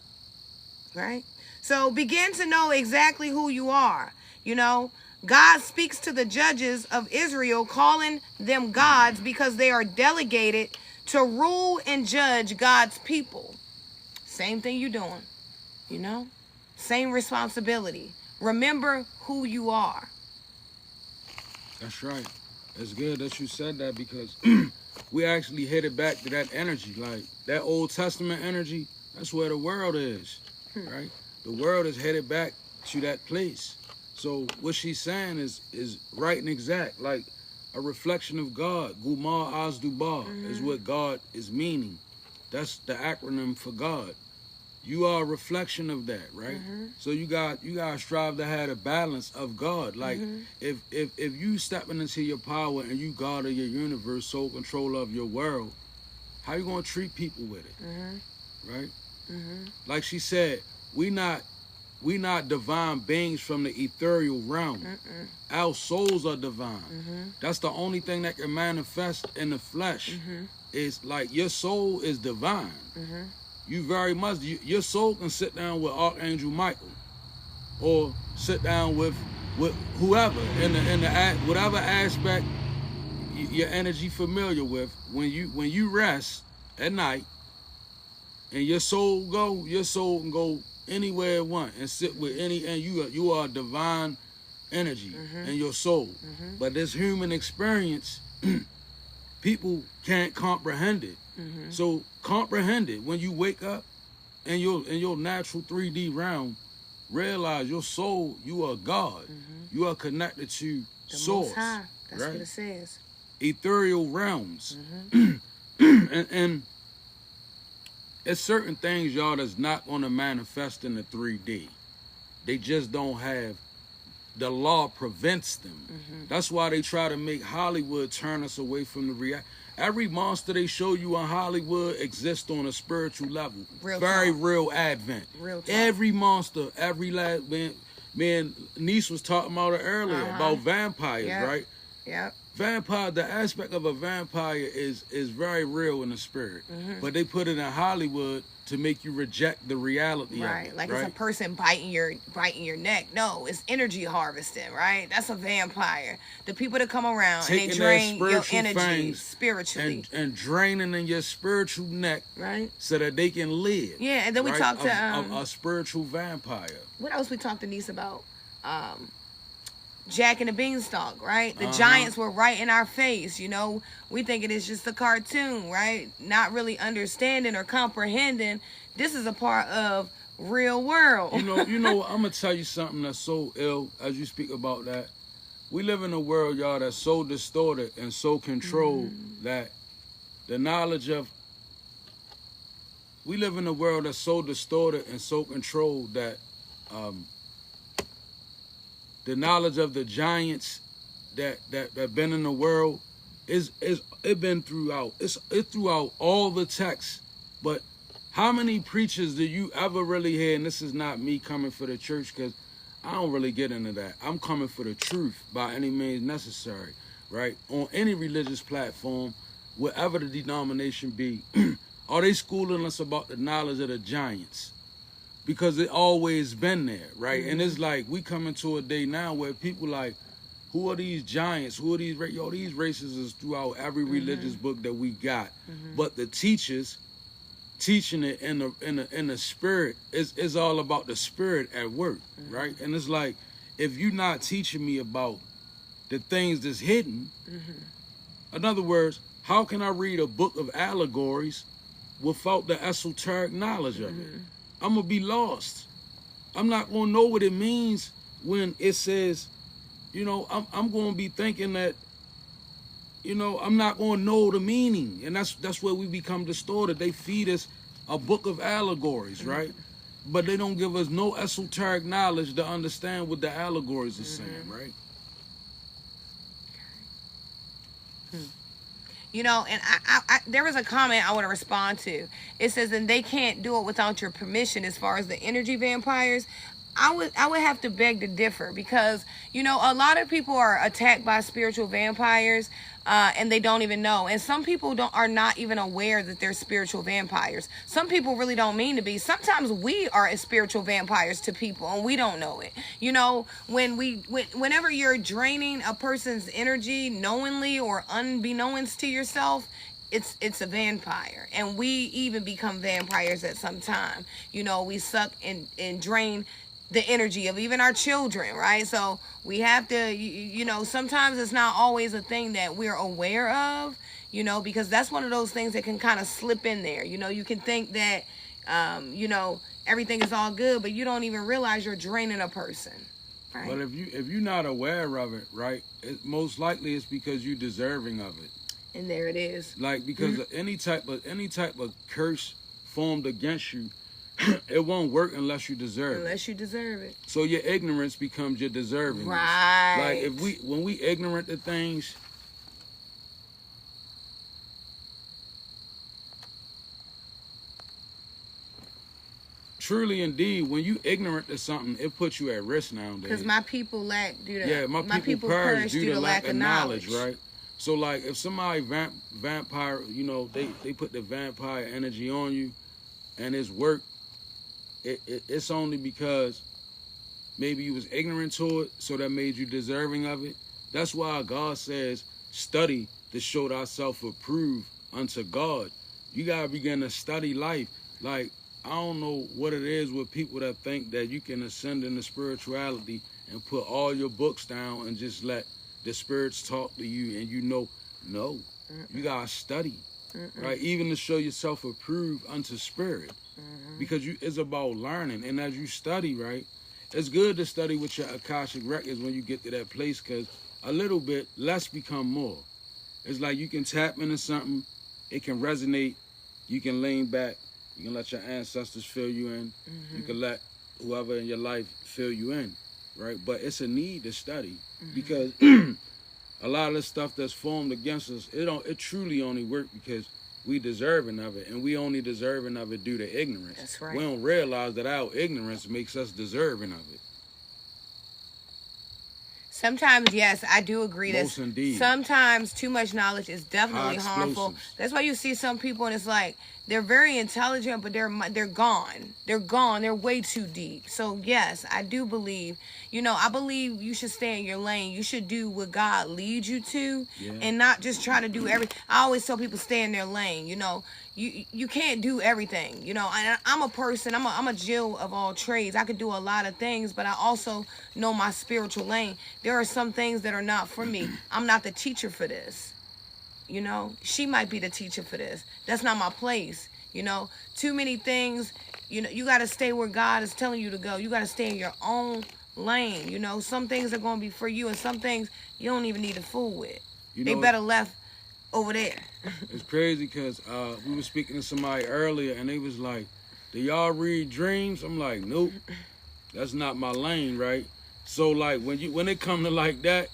Right? So begin to know exactly who you are. You know, God speaks to the judges of Israel, calling them gods because they are delegated to rule and judge God's people. Same thing you're doing. You know? Same responsibility. Remember who you are. That's right. It's good that you said that, because we actually headed back to that energy. Like that Old Testament energy, that's where the world is. Right? The world is headed back to that place. So what she's saying is right and exact. Like a reflection of God. Gumar Azdubar is what God is meaning. That's the acronym for God. You are a reflection of that, right? So you gotta strive to have a balance of God. Like if you stepping into your power and you God of your universe, sole controller of your world, how you gonna treat people with it? Right? Like she said, we not divine beings from the ethereal realm. Our souls are divine. That's the only thing that can manifest in the flesh. Is like your soul is divine. You very much, your soul can sit down with Archangel Michael, or sit down with whoever in the whatever aspect your energy familiar with. When you rest at night and your soul can go anywhere it want and sit with any, and you are divine energy in your soul. But this human experience, people can't comprehend it. So comprehend it when you wake up in your natural 3D realm. Realize your soul, you are God. You are connected to The source. Most High. That's right? what it says. Ethereal realms. and it's certain things, y'all, that's not going to manifest in the 3D. They just don't have, the law prevents them. That's why they try to make Hollywood turn us away from the reality. Every monster they show you in Hollywood exists on a spiritual level. Real advent. Real talk. Every monster, every last man, niece was talking about it earlier about vampires, right? Yep. Vampire, the aspect of a vampire is very real in the spirit, but they put it in Hollywood to make you reject the reality of it. Like it's a person biting your neck. No, it's energy harvesting, right? That's a vampire. The people that come around Taking and they drain your spiritual energy fangs spiritually. and draining in your spiritual neck, right? So that they can live. Yeah, and then we talked to a spiritual vampire. What else we talked to Niece about? Jack and the Beanstalk, right? The giants were right in our face, you know. We think it is just a cartoon, right? Not really understanding or comprehending. This is a part of real world. You know, I'm gonna tell you something that's so ill as you speak about that. We live in a world, y'all, that's so distorted and so controlled that the knowledge of we live in a world that's so distorted and so controlled that the knowledge of the giants that been in the world is it been throughout. It's throughout all the texts. But how many preachers do you ever really hear? And this is not me coming for the church, because I don't really get into that. I'm coming for the truth by any means necessary, right? On any religious platform, whatever the denomination be, are they schooling us about the knowledge of the giants? Because it always been there, right? And it's like we come into a day now where people like, who are these giants? Who are these? Yo, these races is throughout every religious book that we got. But the teachers teaching it in the spirit is all about the spirit at work, right? And it's like, if you're not teaching me about the things that's hidden, in other words, how can I read a book of allegories without the esoteric knowledge of it? I'm gonna be lost. I'm not gonna know what it means when it says, you know, I'm gonna be thinking that, you know, I'm not gonna know the meaning, and that's where we become distorted. They feed us a book of allegories, right? But they don't give us no esoteric knowledge to understand what the allegories are saying, right? You know, and I there was a comment I want to respond to. It says, and they can't do it without your permission. As far as the energy vampires, I would have to beg to differ, because, you know, a lot of people are attacked by spiritual vampires, and they don't even know. And some people are not even aware that they're spiritual vampires. Some people really don't mean to be. Sometimes we are spiritual vampires to people and we don't know it. You know, whenever you're draining a person's energy knowingly or unbeknownst to yourself, it's a vampire. And we even become vampires at some time. You know, we suck and drain the energy of even our children, right? So we have to, you know, sometimes it's not always a thing that we're aware of, you know, because that's one of those things that can kind of slip in there. You know, you can think that, you know, everything is all good, but you don't even realize you're draining a person, right? But if you're not aware of it, right, most likely it's because you're deserving of it. And there it is. Like, because of any type of curse formed against you, it won't work unless you deserve it. Unless you deserve it. So your ignorance becomes your deserving. Right. Like, when we ignorant to things, truly indeed, when you ignorant to something, it puts you at risk nowadays. Because my people my people perish due to lack of knowledge, right? So like, if somebody vampire, you know, they put the vampire energy on you, and it's work. It's only because maybe you was ignorant to it, so that made you deserving of it. That's why God says, study to show thyself approved unto God. You gotta begin to study life. Like, I don't know what it is with people that think that you can ascend into spirituality and put all your books down and just let the spirits talk to you, and you know, no. You gotta study, right? Even to show yourself approved unto spirit. Because it's about learning. And as you study, right, it's good to study with your Akashic records when you get to that place, because a little bit less become more. It's like you can tap into something, it can resonate, you can lean back, you can let your ancestors fill you in, you can let whoever in your life fill you in, right? But it's a need to study, because a lot of the stuff that's formed against us, it truly only works because we deserving of it, and we only deserving of it due to ignorance. That's right. We don't realize that our ignorance makes us deserving of it. Sometimes, yes, I do agree that indeed. Sometimes too much knowledge is definitely harmful. That's why you see some people and it's like they're very intelligent, but they're gone. They're gone. They're way too deep. So yes, I do believe. You know, I believe you should stay in your lane. You should do what God leads you to, and not just try to do everything. I always tell people stay in their lane. You know, you can't do everything. You know, I'm a person. I'm a Jill of all trades. I could do a lot of things, but I also know my spiritual lane. There are some things that are not for me. I'm not the teacher for this. You know, she might be the teacher for this. That's not my place. You know, too many things You know, you got to stay where God is telling you to go. You got to stay in your own lane. You know, some things are going to be for you, and some things you don't even need to fool with. They better left over there. It's crazy because we were speaking to somebody earlier, and they was like, do y'all read dreams? I'm like, nope, that's not my lane, right? So like when it come to like that,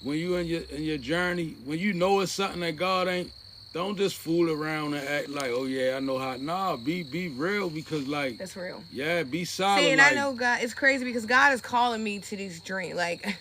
when you in your journey, when you know it's something that God ain't, don't just fool around and act like, oh yeah, I know how. Nah, be real, because like, that's real. Yeah, be solid. See, and like, I know God. It's crazy because God is calling me to these dreams. Like,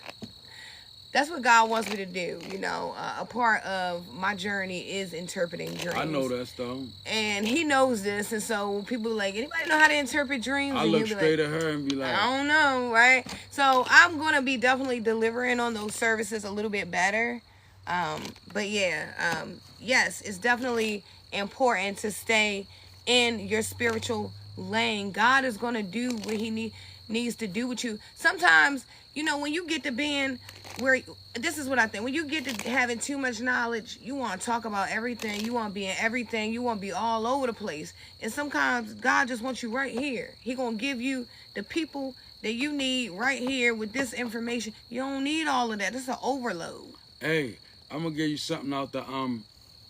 that's what God wants me to do. You know, a part of my journey is interpreting dreams. I know that stuff. And He knows this, and so people are like, anybody know how to interpret dreams? I look straight at her and be like, I don't know, right? So I'm gonna be definitely delivering on those services a little bit better. But yeah, yes, it's definitely important to stay in your spiritual lane. God is gonna do what He needs to do with you. Sometimes, you know, when you get to being where, this is what I think, when you get to having too much knowledge, you want to talk about everything, you want to be in everything, you want to be all over the place. And sometimes God just wants you right here. He gonna give you the people that you need right here with this information. You don't need all of that. This is an overload. Hey, I'm gonna give you something out the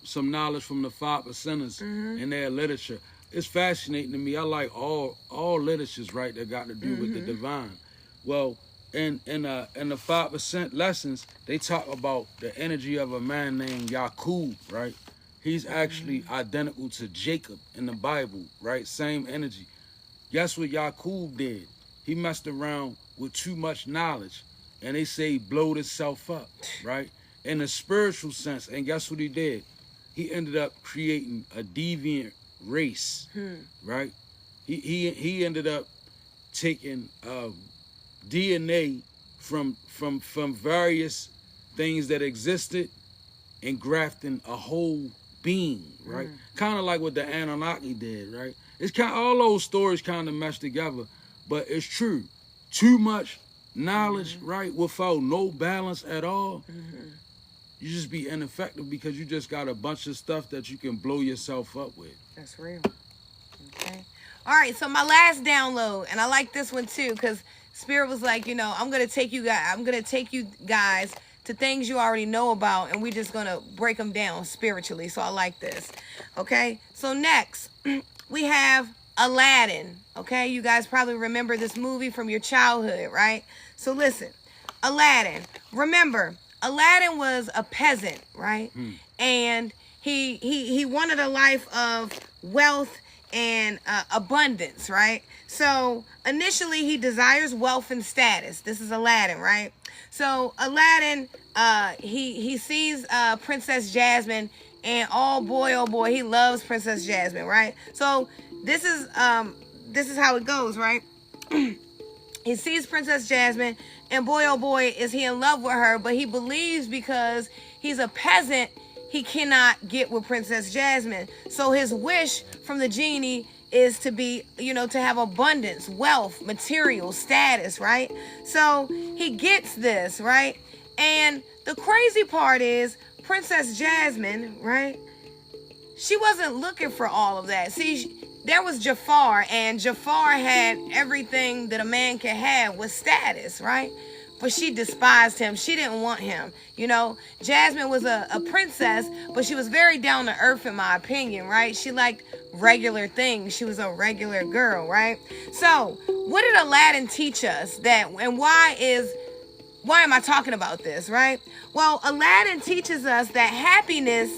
some knowledge from the 5 percenters in their literature. It's fascinating to me. I like all literatures, right, that got to do with the divine. Well, in the 5% lessons, they talk about the energy of a man named Yaqub, right? He's actually identical to Jacob in the Bible, right? Same energy. Guess what Yaqub did? He messed around with too much knowledge, and they say he blowed himself up, right? In a spiritual sense, and guess what he did? He ended up creating a deviant race, right? He ended up taking DNA from various things that existed and grafting a whole being, right? Kind of like what the Anunnaki did, right? It's kind of, all those stories kind of mesh together, but it's true. Too much knowledge, right, without no balance at all, you just be ineffective because you just got a bunch of stuff that you can blow yourself up with. That's real. Okay. All right, so my last download, and I like this one too, because Spirit was like, you know, I'm gonna take you guys to things you already know about, and we're just gonna break them down spiritually. So I like this. Okay. So next, we have Aladdin. Okay, you guys probably remember this movie from your childhood, right? So listen, Aladdin. Remember, Aladdin was a peasant, right? And he wanted a life of wealth and abundance, right? So initially he desires wealth and status. This is Aladdin, right? So Aladdin, he sees Princess Jasmine, and oh boy, he loves Princess Jasmine, right? So this is how it goes, right? He sees Princess Jasmine, and boy, oh boy, is he in love with her, but he believes because he's a peasant, he cannot get with Princess Jasmine. So his wish from the genie is to be, you know, to have abundance, wealth, material, status, right? So he gets this, right? And the crazy part is Princess Jasmine, right? She wasn't looking for all of that. See, there was Jafar, and Jafar had everything that a man can have with status, right? But she despised him. She didn't want him. You know, Jasmine was a princess, but she was very down to earth, in my opinion, right? She liked regular things. She was a regular girl, right? So what did Aladdin teach us? And why am I talking about this, right? Well, Aladdin teaches us that happiness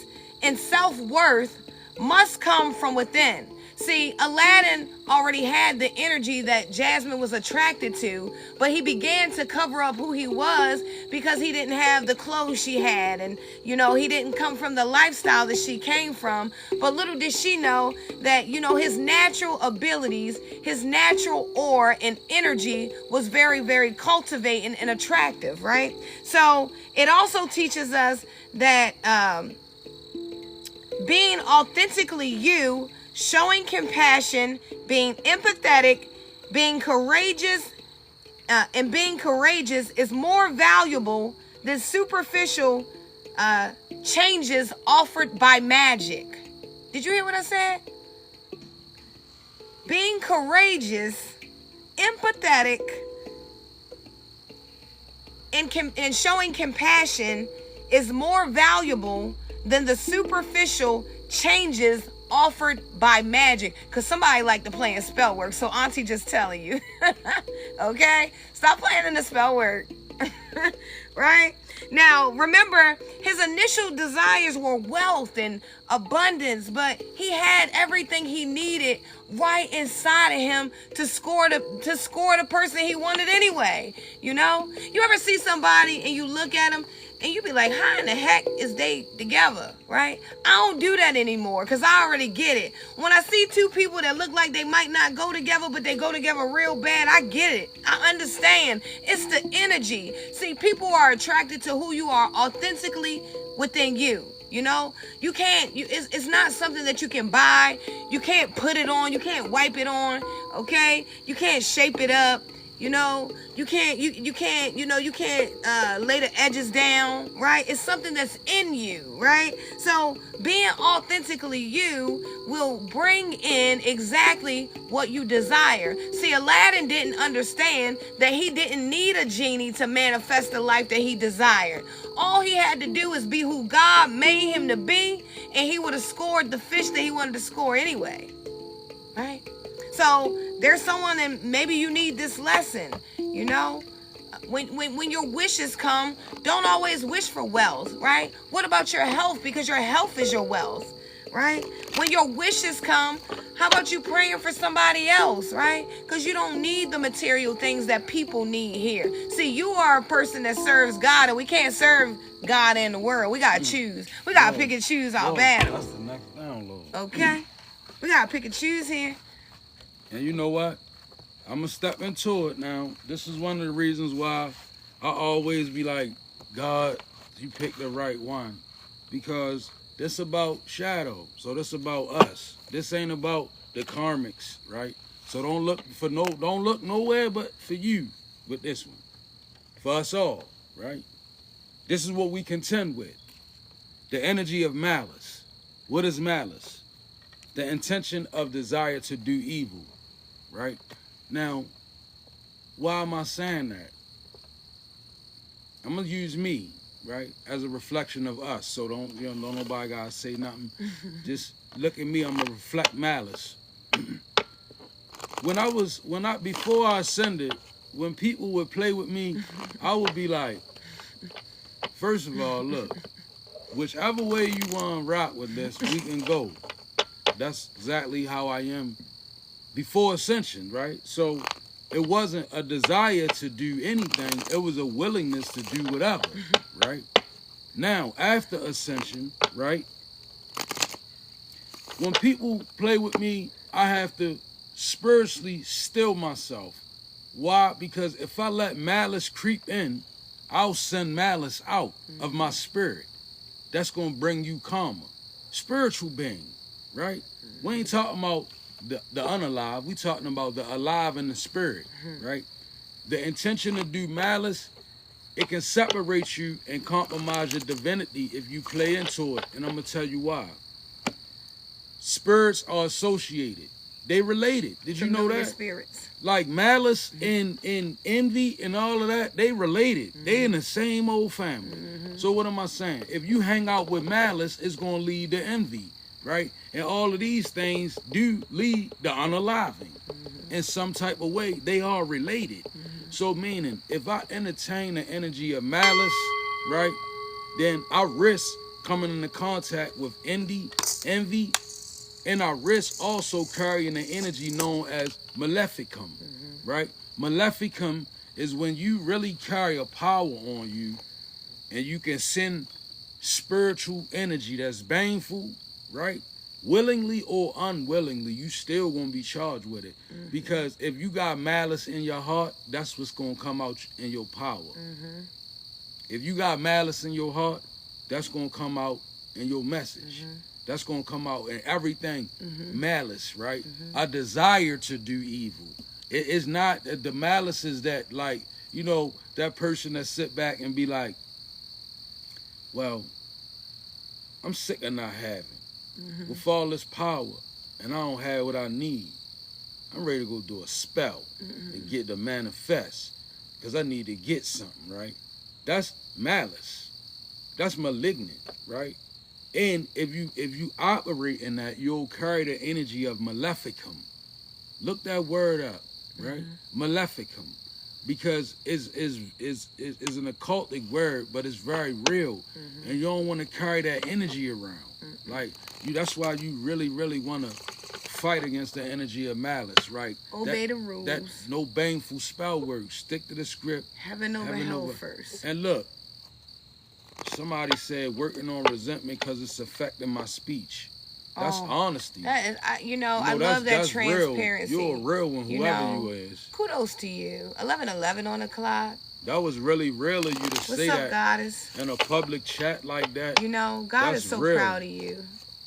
and self-worth must come from within. See, Aladdin already had the energy that Jasmine was attracted to, but he began to cover up who he was because he didn't have the clothes she had, and, you know, he didn't come from the lifestyle that she came from. But little did she know that, you know, his natural abilities, his natural aura and energy was very, very cultivating and attractive, right? So it also teaches us that being authentically you, showing compassion, being empathetic, being courageous, and being courageous is more valuable than superficial changes offered by magic. Did you hear what I said? Being courageous, empathetic, and showing compassion is more valuable than the superficial changes offered by magic. Because somebody like to play in spell work, so Auntie just telling you. Okay? Stop playing in the spell work. Right? Now, remember, his initial desires were wealth and abundance, but he had everything he needed right inside of him to score the person he wanted anyway. You know? You ever see somebody and you look at them and you be like, how in the heck is they together, right? I don't do that anymore because I already get it. When I see two people that look like they might not go together, but they go together real bad, I get it. I understand. It's the energy. See, people are attracted to who you are authentically within you. You know, you can't, it's not something that you can buy. You can't put it on. You can't wipe it on. Okay. You can't shape it up. You know, you can't lay the edges down, right? It's something that's in you, right? So being authentically you will bring in exactly what you desire. See, Aladdin didn't understand that he didn't need a genie to manifest the life that he desired. All he had to do is be who God made him to be, and he would have scored the fish that he wanted to score anyway, right? So there's someone, and maybe you need this lesson, you know? When your wishes come, don't always wish for wealth, right? What about your health? Because your health is your wealth, right? When your wishes come, how about you praying for somebody else, right? Because you don't need the material things that people need here. See, you are a person that serves God, and we can't serve God in the world. We got to choose. We got to pick and choose our battles. That's the next download. Okay? We got to pick and choose here. And you know what? I'm going to step into it now. This is one of the reasons why I always be like, God, you picked the right one. Because this about shadow. So this about us. This ain't about the karmics, right? So don't look nowhere but for you with this one. For us all, right? This is what we contend with. The energy of malice. What is malice? The intention of desire to do evil. Right? Now, why am I saying that? I'm going to use me, right, as a reflection of us. So don't nobody got to say nothing. Just look at me. I'm going to reflect malice. Before I ascended, when people would play with me, I would be like, first of all, look, whichever way you want to rock with this, we can go. That's exactly how I am before ascension, right? So it wasn't a desire to do anything. It was a willingness to do whatever, right? Now, after ascension, right? When people play with me, I have to spiritually still myself. Why? Because if I let malice creep in, I'll send malice out of my spirit. That's going to bring you karma. Spiritual being, right? We ain't talking about the unalive. We talking about the alive in the spirit, right? The intention to do malice, it can separate you and compromise your divinity if you play into it. And I'm going to tell you why. Spirits are associated. They related. Did you know that? Spirits. Like malice and envy and all of that, they related. They in the same old family. So what am I saying? If you hang out with malice, it's going to lead to envy, right? And all of these things do lead to unaliving. In some type of way, they are related. So meaning, if I entertain the energy of malice, right, then I risk coming into contact with envy, and I risk also carrying the energy known as maleficum, right? Maleficum is when you really carry a power on you and you can send spiritual energy that's baneful, right? Willingly or unwillingly, you still gonna be charged with it. Because if you got malice in your heart, that's what's gonna come out in your power. If you got malice in your heart, that's gonna come out in your message. That's gonna come out in everything. Malice, right? A desire to do evil. It is not the malice is that, like, you know, that person that sit back and be like, well, I'm sick of not having with all this power, and I don't have what I need. I'm ready to go do a spell and get to manifest because I need to get something, right? That's malice. That's malignant, right? And if you operate in that, you'll carry the energy of maleficum. Look that word up, right? Maleficum, because it's an occultic word, but it's very real, and you don't want to carry that energy around. Like that's why you really want to fight against the energy of malice, right? Obey the rules. That no baneful spell work. Stick to the script. Heaven over hell first. And look, somebody said working on resentment because it's affecting my speech. That's honesty. That is, I love that transparency. Real. You're a real one, whoever you is. Kudos to you. 11:11 on the clock. That was really real of you to say that. What's up, Goddess? In a public chat like that. God is so proud of you.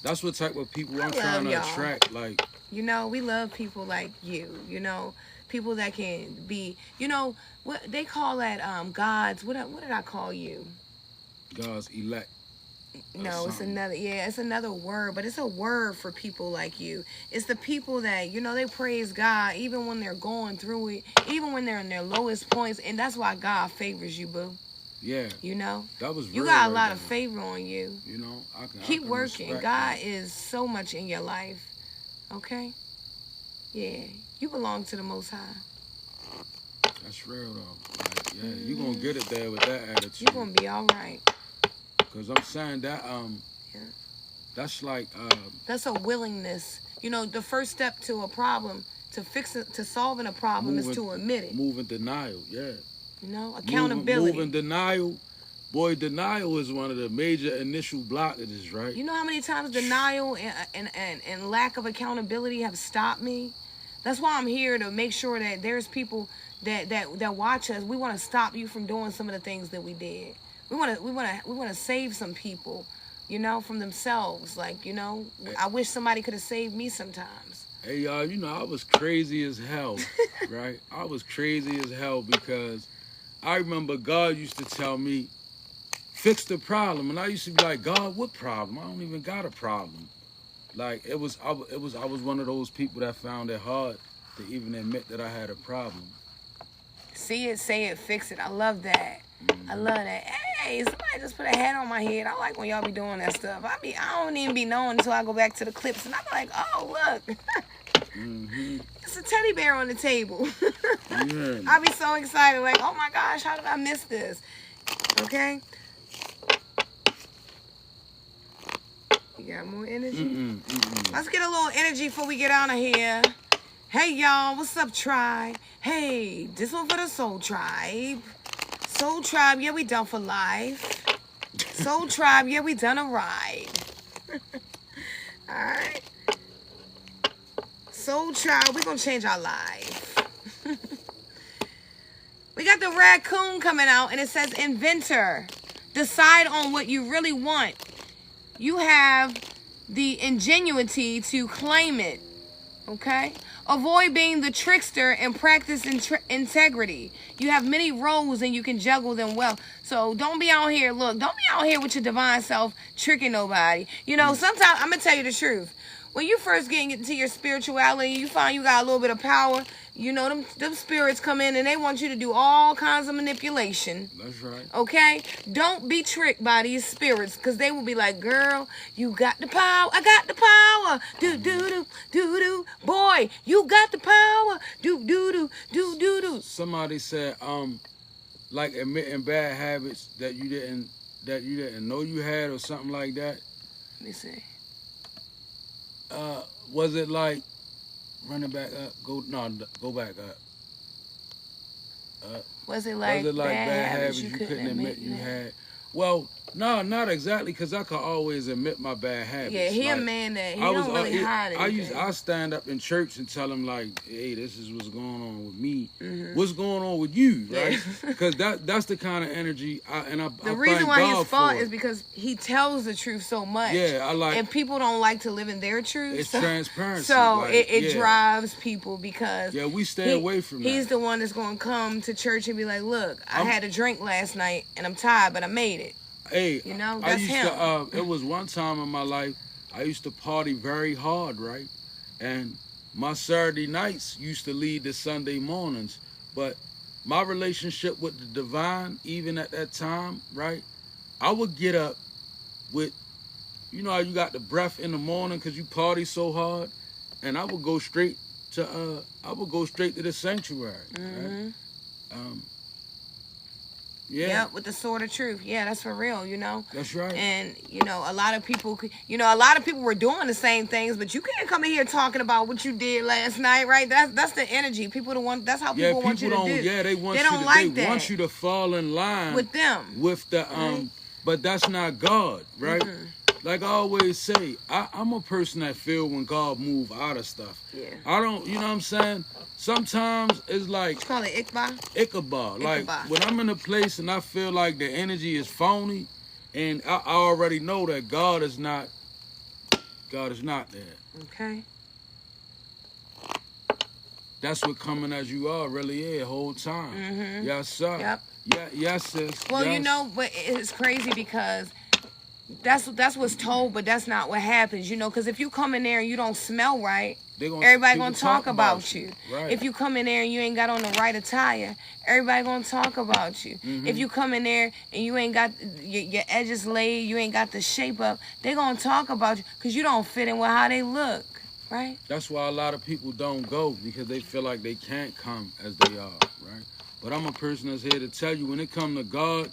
That's what type of people I'm trying to attract. Like, we love people like you. People that can be. What they call that? Gods. What did I call you? God's elect. No, it's another. Yeah, it's another word, but it's a word for people like you. It's the people that they praise God even when they're going through it, even when they're in their lowest points, and that's why God favors you, boo. Yeah. That was. You got a lot of favor on you. I can keep working. God is so much in your life. Okay. Yeah, you belong to the Most High. That's real though. Like, yeah, you gonna get it there with that attitude. You're gonna be all right. Cause I'm saying that that's like that's a willingness. The first step to a problem, to solving a problem, is to admit it. Moving denial, yeah. Accountability. Moving denial. Boy, denial is one of the major initial blockages, right? You know how many times denial and lack of accountability have stopped me? That's why I'm here, to make sure that there's people that watch us. We want to stop you from doing some of the things that we did. We want to save some people, from themselves. Like, I wish somebody could have saved me sometimes. Hey, y'all, I was crazy as hell, right? I was crazy as hell because I remember God used to tell me, fix the problem. And I used to be like, God, what problem? I don't even got a problem. Like, I was one of those people that found it hard to even admit that I had a problem. See it, say it, fix it. I love that. I love that. Hey, somebody just put a hat on my head. I like when y'all be doing that stuff. I don't even be knowing until I go back to the clips, and I'm like, oh, look. It's a teddy bear on the table. I be so excited, like, oh my gosh, how did I miss this? Okay. You got more energy? Let's get a little energy before we get out of here. Hey, y'all, what's up, tribe? Hey, this one for the Soul Tribe. Soul Tribe, yeah, we done for life. Soul Tribe, yeah, we done a ride. All right. Soul Tribe, we gonna change our life. We got the raccoon coming out, and it says inventor. Decide on what you really want. You have the ingenuity to claim it. Okay? Avoid being the trickster and practice integrity. You have many roles and you can juggle them well. So don't be out here, don't be out here with your divine self tricking nobody. Sometimes, I'm going to tell you the truth. When you first get into your spirituality, you find you got a little bit of power. Them spirits come in and they want you to do all kinds of manipulation. That's right. Okay? Don't be tricked by these spirits, because they will be like, girl, you got the power. I got the power. Do. Boy, you got the power. Do. Somebody said, like admitting bad habits that you didn't know you had or something like that. Let me see. Was it like running back up? Go back up. Was it like bad habits you couldn't admit you had? Well, no, not exactly, because I could always admit my bad habits. Yeah, he a man that he don't really hide it. I stand up in church and tell him, like, hey, this is what's going on with me. What's going on with you, right? Because that's the kind of energy the reason why he's fought is because he tells the truth so much. Yeah, and people don't like to live in their truth. It's transparency. So it drives people, because we stay away from that. He's the one that's going to come to church and be like, look, I had a drink last night and I'm tired, but I made it. Hey, that's him. It was one time in my life I used to party very hard, right? And my Saturday nights used to lead to Sunday mornings. But my relationship with the divine, even at that time, right? I would get up with, you know how you got the breath in the morning because you party so hard, and I would go straight to the sanctuary. Right? Yeah, with the sword of truth. Yeah, that's for real, you know. That's right. And a lot of people, were doing the same things, but you can't come in here talking about what you did last night, right? That's the energy. People don't want. That's how people want you to do. Yeah, they want you to fall in line with them. With the but that's not God, right? Like I always say, I'm a person that feel when God move out of stuff. Yeah. I don't, you know what I'm saying? Sometimes it's like... You call it Ichabod? Ichabod. Like, when I'm in a place and I feel like the energy is phony, and I already know that God is not there. Okay. That's what coming as you are really is the whole time. Yes, sir. Yep. Yeah, yes, sis. Well, yes. But it's crazy because that's what's told, but that's not what happens, because if you come in there and you don't smell right, everybody gonna talk about you. Right. If you come in there and you ain't got on the right attire, everybody gonna talk about you. If you come in there and you ain't got your edges laid, you ain't got the shape up, they gonna talk about you because you don't fit in with how they look, right? That's why a lot of people don't go, because they feel like they can't come as they are, right? But I'm a person that's here to tell you, when it come to God,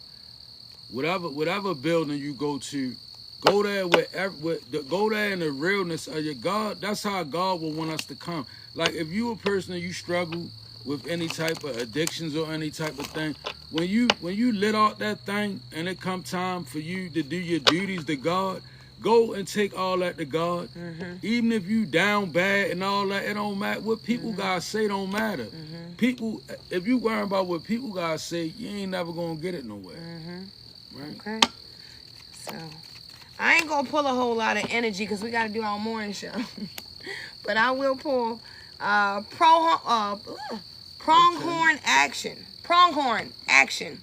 whatever building you go to, go there go there in the realness of your God. That's how God will want us to come. Like if you a person and you struggle with any type of addictions or any type of thing, when you lit out that thing and it come time for you to do your duties to God, go and take all that to God. Even if you down bad and all that, it don't matter. What people gotta say don't matter. People, if you worry about what people gotta say, you ain't never gonna get it nowhere. Right? Okay. So, I ain't gonna pull a whole lot of energy because we gotta do our morning show. But I will pull pronghorn action. Pronghorn action.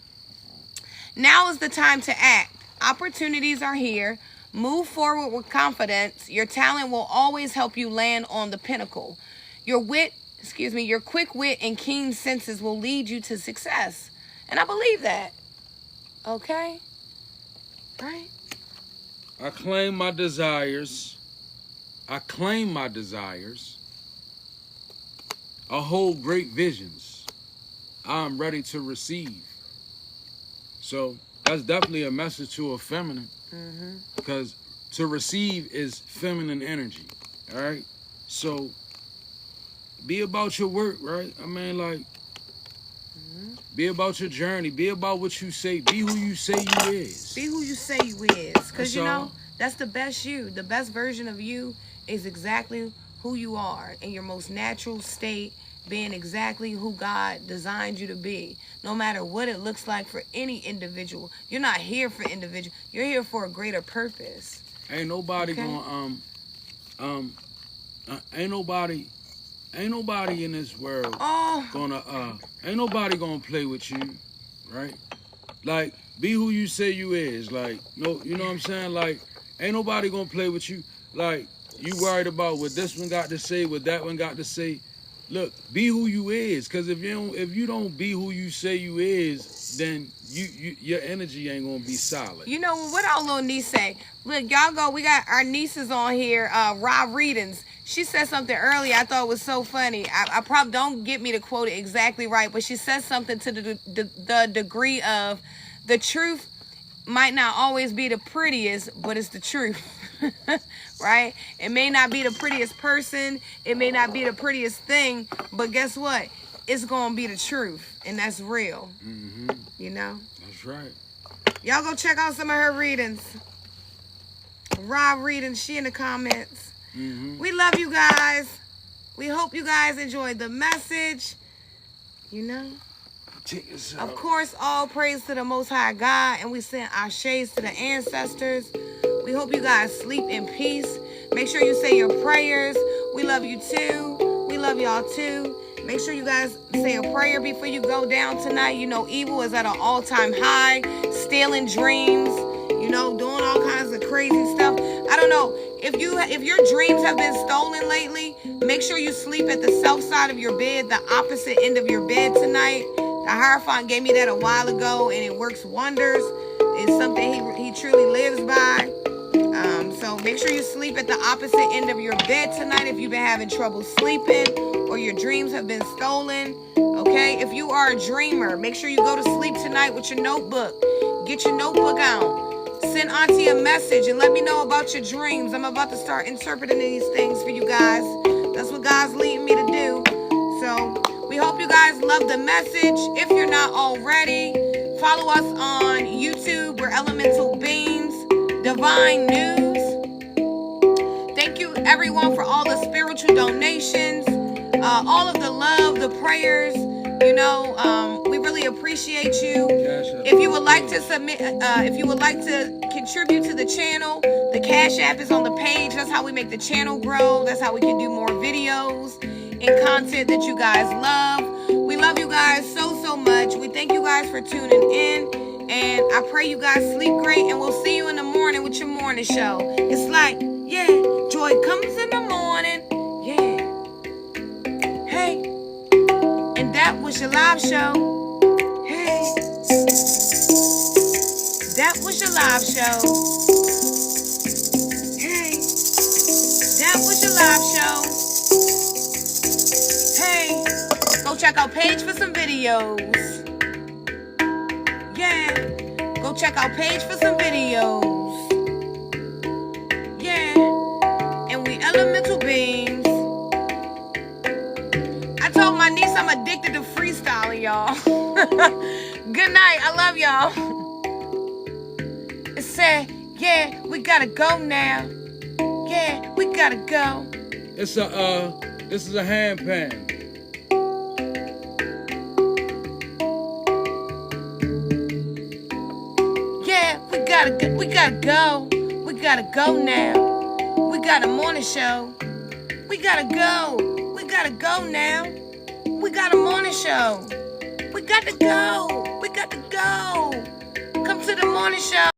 Now is the time to act. Opportunities are here. Move forward with confidence. Your talent will always help you land on the pinnacle. Your quick wit and keen senses will lead you to success. And I believe that. Okay? Right? I claim my desires. I hold great visions. I'm ready to receive. So that's definitely a message to a feminine. Because to receive is feminine energy. All right? So be about your work, right? I mean, like, be about your journey. Be about what you say. Be who you say you is. Be who you say you is. Because, that's the best you. The best version of you is exactly who you are in your most natural state, being exactly who God designed you to be. No matter what it looks like for any individual. You're not here for individual. You're here for a greater purpose. Ain't nobody gonna ain't nobody in this world ain't nobody gonna play with you, right? Like, be who you say you is. Like, no, you know what I'm saying? Like, ain't nobody gonna play with you. Like, you worried about what this one got to say, what that one got to say. Look, be who you is. Cause if you don't be who you say you is, then your energy ain't gonna be solid. You know what our little niece say? Look, y'all go. We got our nieces on here. Rob Readings. She said something earlier I thought was so funny. I probably don't get me to quote it exactly right, but she said something to the degree of the truth might not always be the prettiest, but it's the truth. Right? It may not be the prettiest person. It may not be the prettiest thing, but guess what? It's gonna be the truth, and that's real. You know? That's right. Y'all go check out some of her readings. Rob Readings, she in the comments. We love you guys. We hope you guys enjoyed the message. You know? Of course, all praise to the Most High God, and we send our shades to the ancestors. We hope you guys sleep in peace. Make sure you say your prayers. We love you too. We love y'all too. Make sure you guys say a prayer before you go down tonight. You know, evil is at an all-time high. Stealing dreams. You know, doing all kinds of crazy stuff. I don't know. If your dreams have been stolen lately, make sure you sleep at the south side of your bed, the opposite end of your bed tonight. The Hierophant gave me that a while ago, and it works wonders. It's something he truly lives by. So make sure you sleep at the opposite end of your bed tonight if you've been having trouble sleeping or your dreams have been stolen. Okay, if you are a dreamer, make sure you go to sleep tonight with your notebook. Get your notebook out. Send Auntie a message and let me know about your dreams. I'm about to start interpreting these things for you guys. That's what God's leading me to do. So we hope you guys love the message. If you're not already, follow us on YouTube. We're Elemental Beings, Divine News. Thank you everyone for all the spiritual donations, all of the love, the prayers. You know, we really appreciate you. If you would like to submit, if you would like to contribute to the channel, the Cash App is on the page. That's how we make the channel grow. That's how we can do more videos and content that you guys love. We love you guys so much. We thank you guys for tuning in, and I pray you guys sleep great, and we'll see you in the morning with your morning show. It's like, yeah, joy comes in the morning. Yeah. Hey. And that was your live show. Hey. That was your live show. Hey. That was your live show. Hey. Go check out Paige for some videos. Yeah. Go check out Paige for some videos. Yeah. And we Elemental Beings. I told my niece I'm addicted to freestyling, y'all. Good night. I love y'all. It said, yeah, we gotta go now. Yeah, we gotta go. This is a handpan. Yeah, we gotta go. We gotta go now. We got a morning show. We gotta go. We gotta go now. We got a morning show. We got to go. We got to go. Come to the morning show.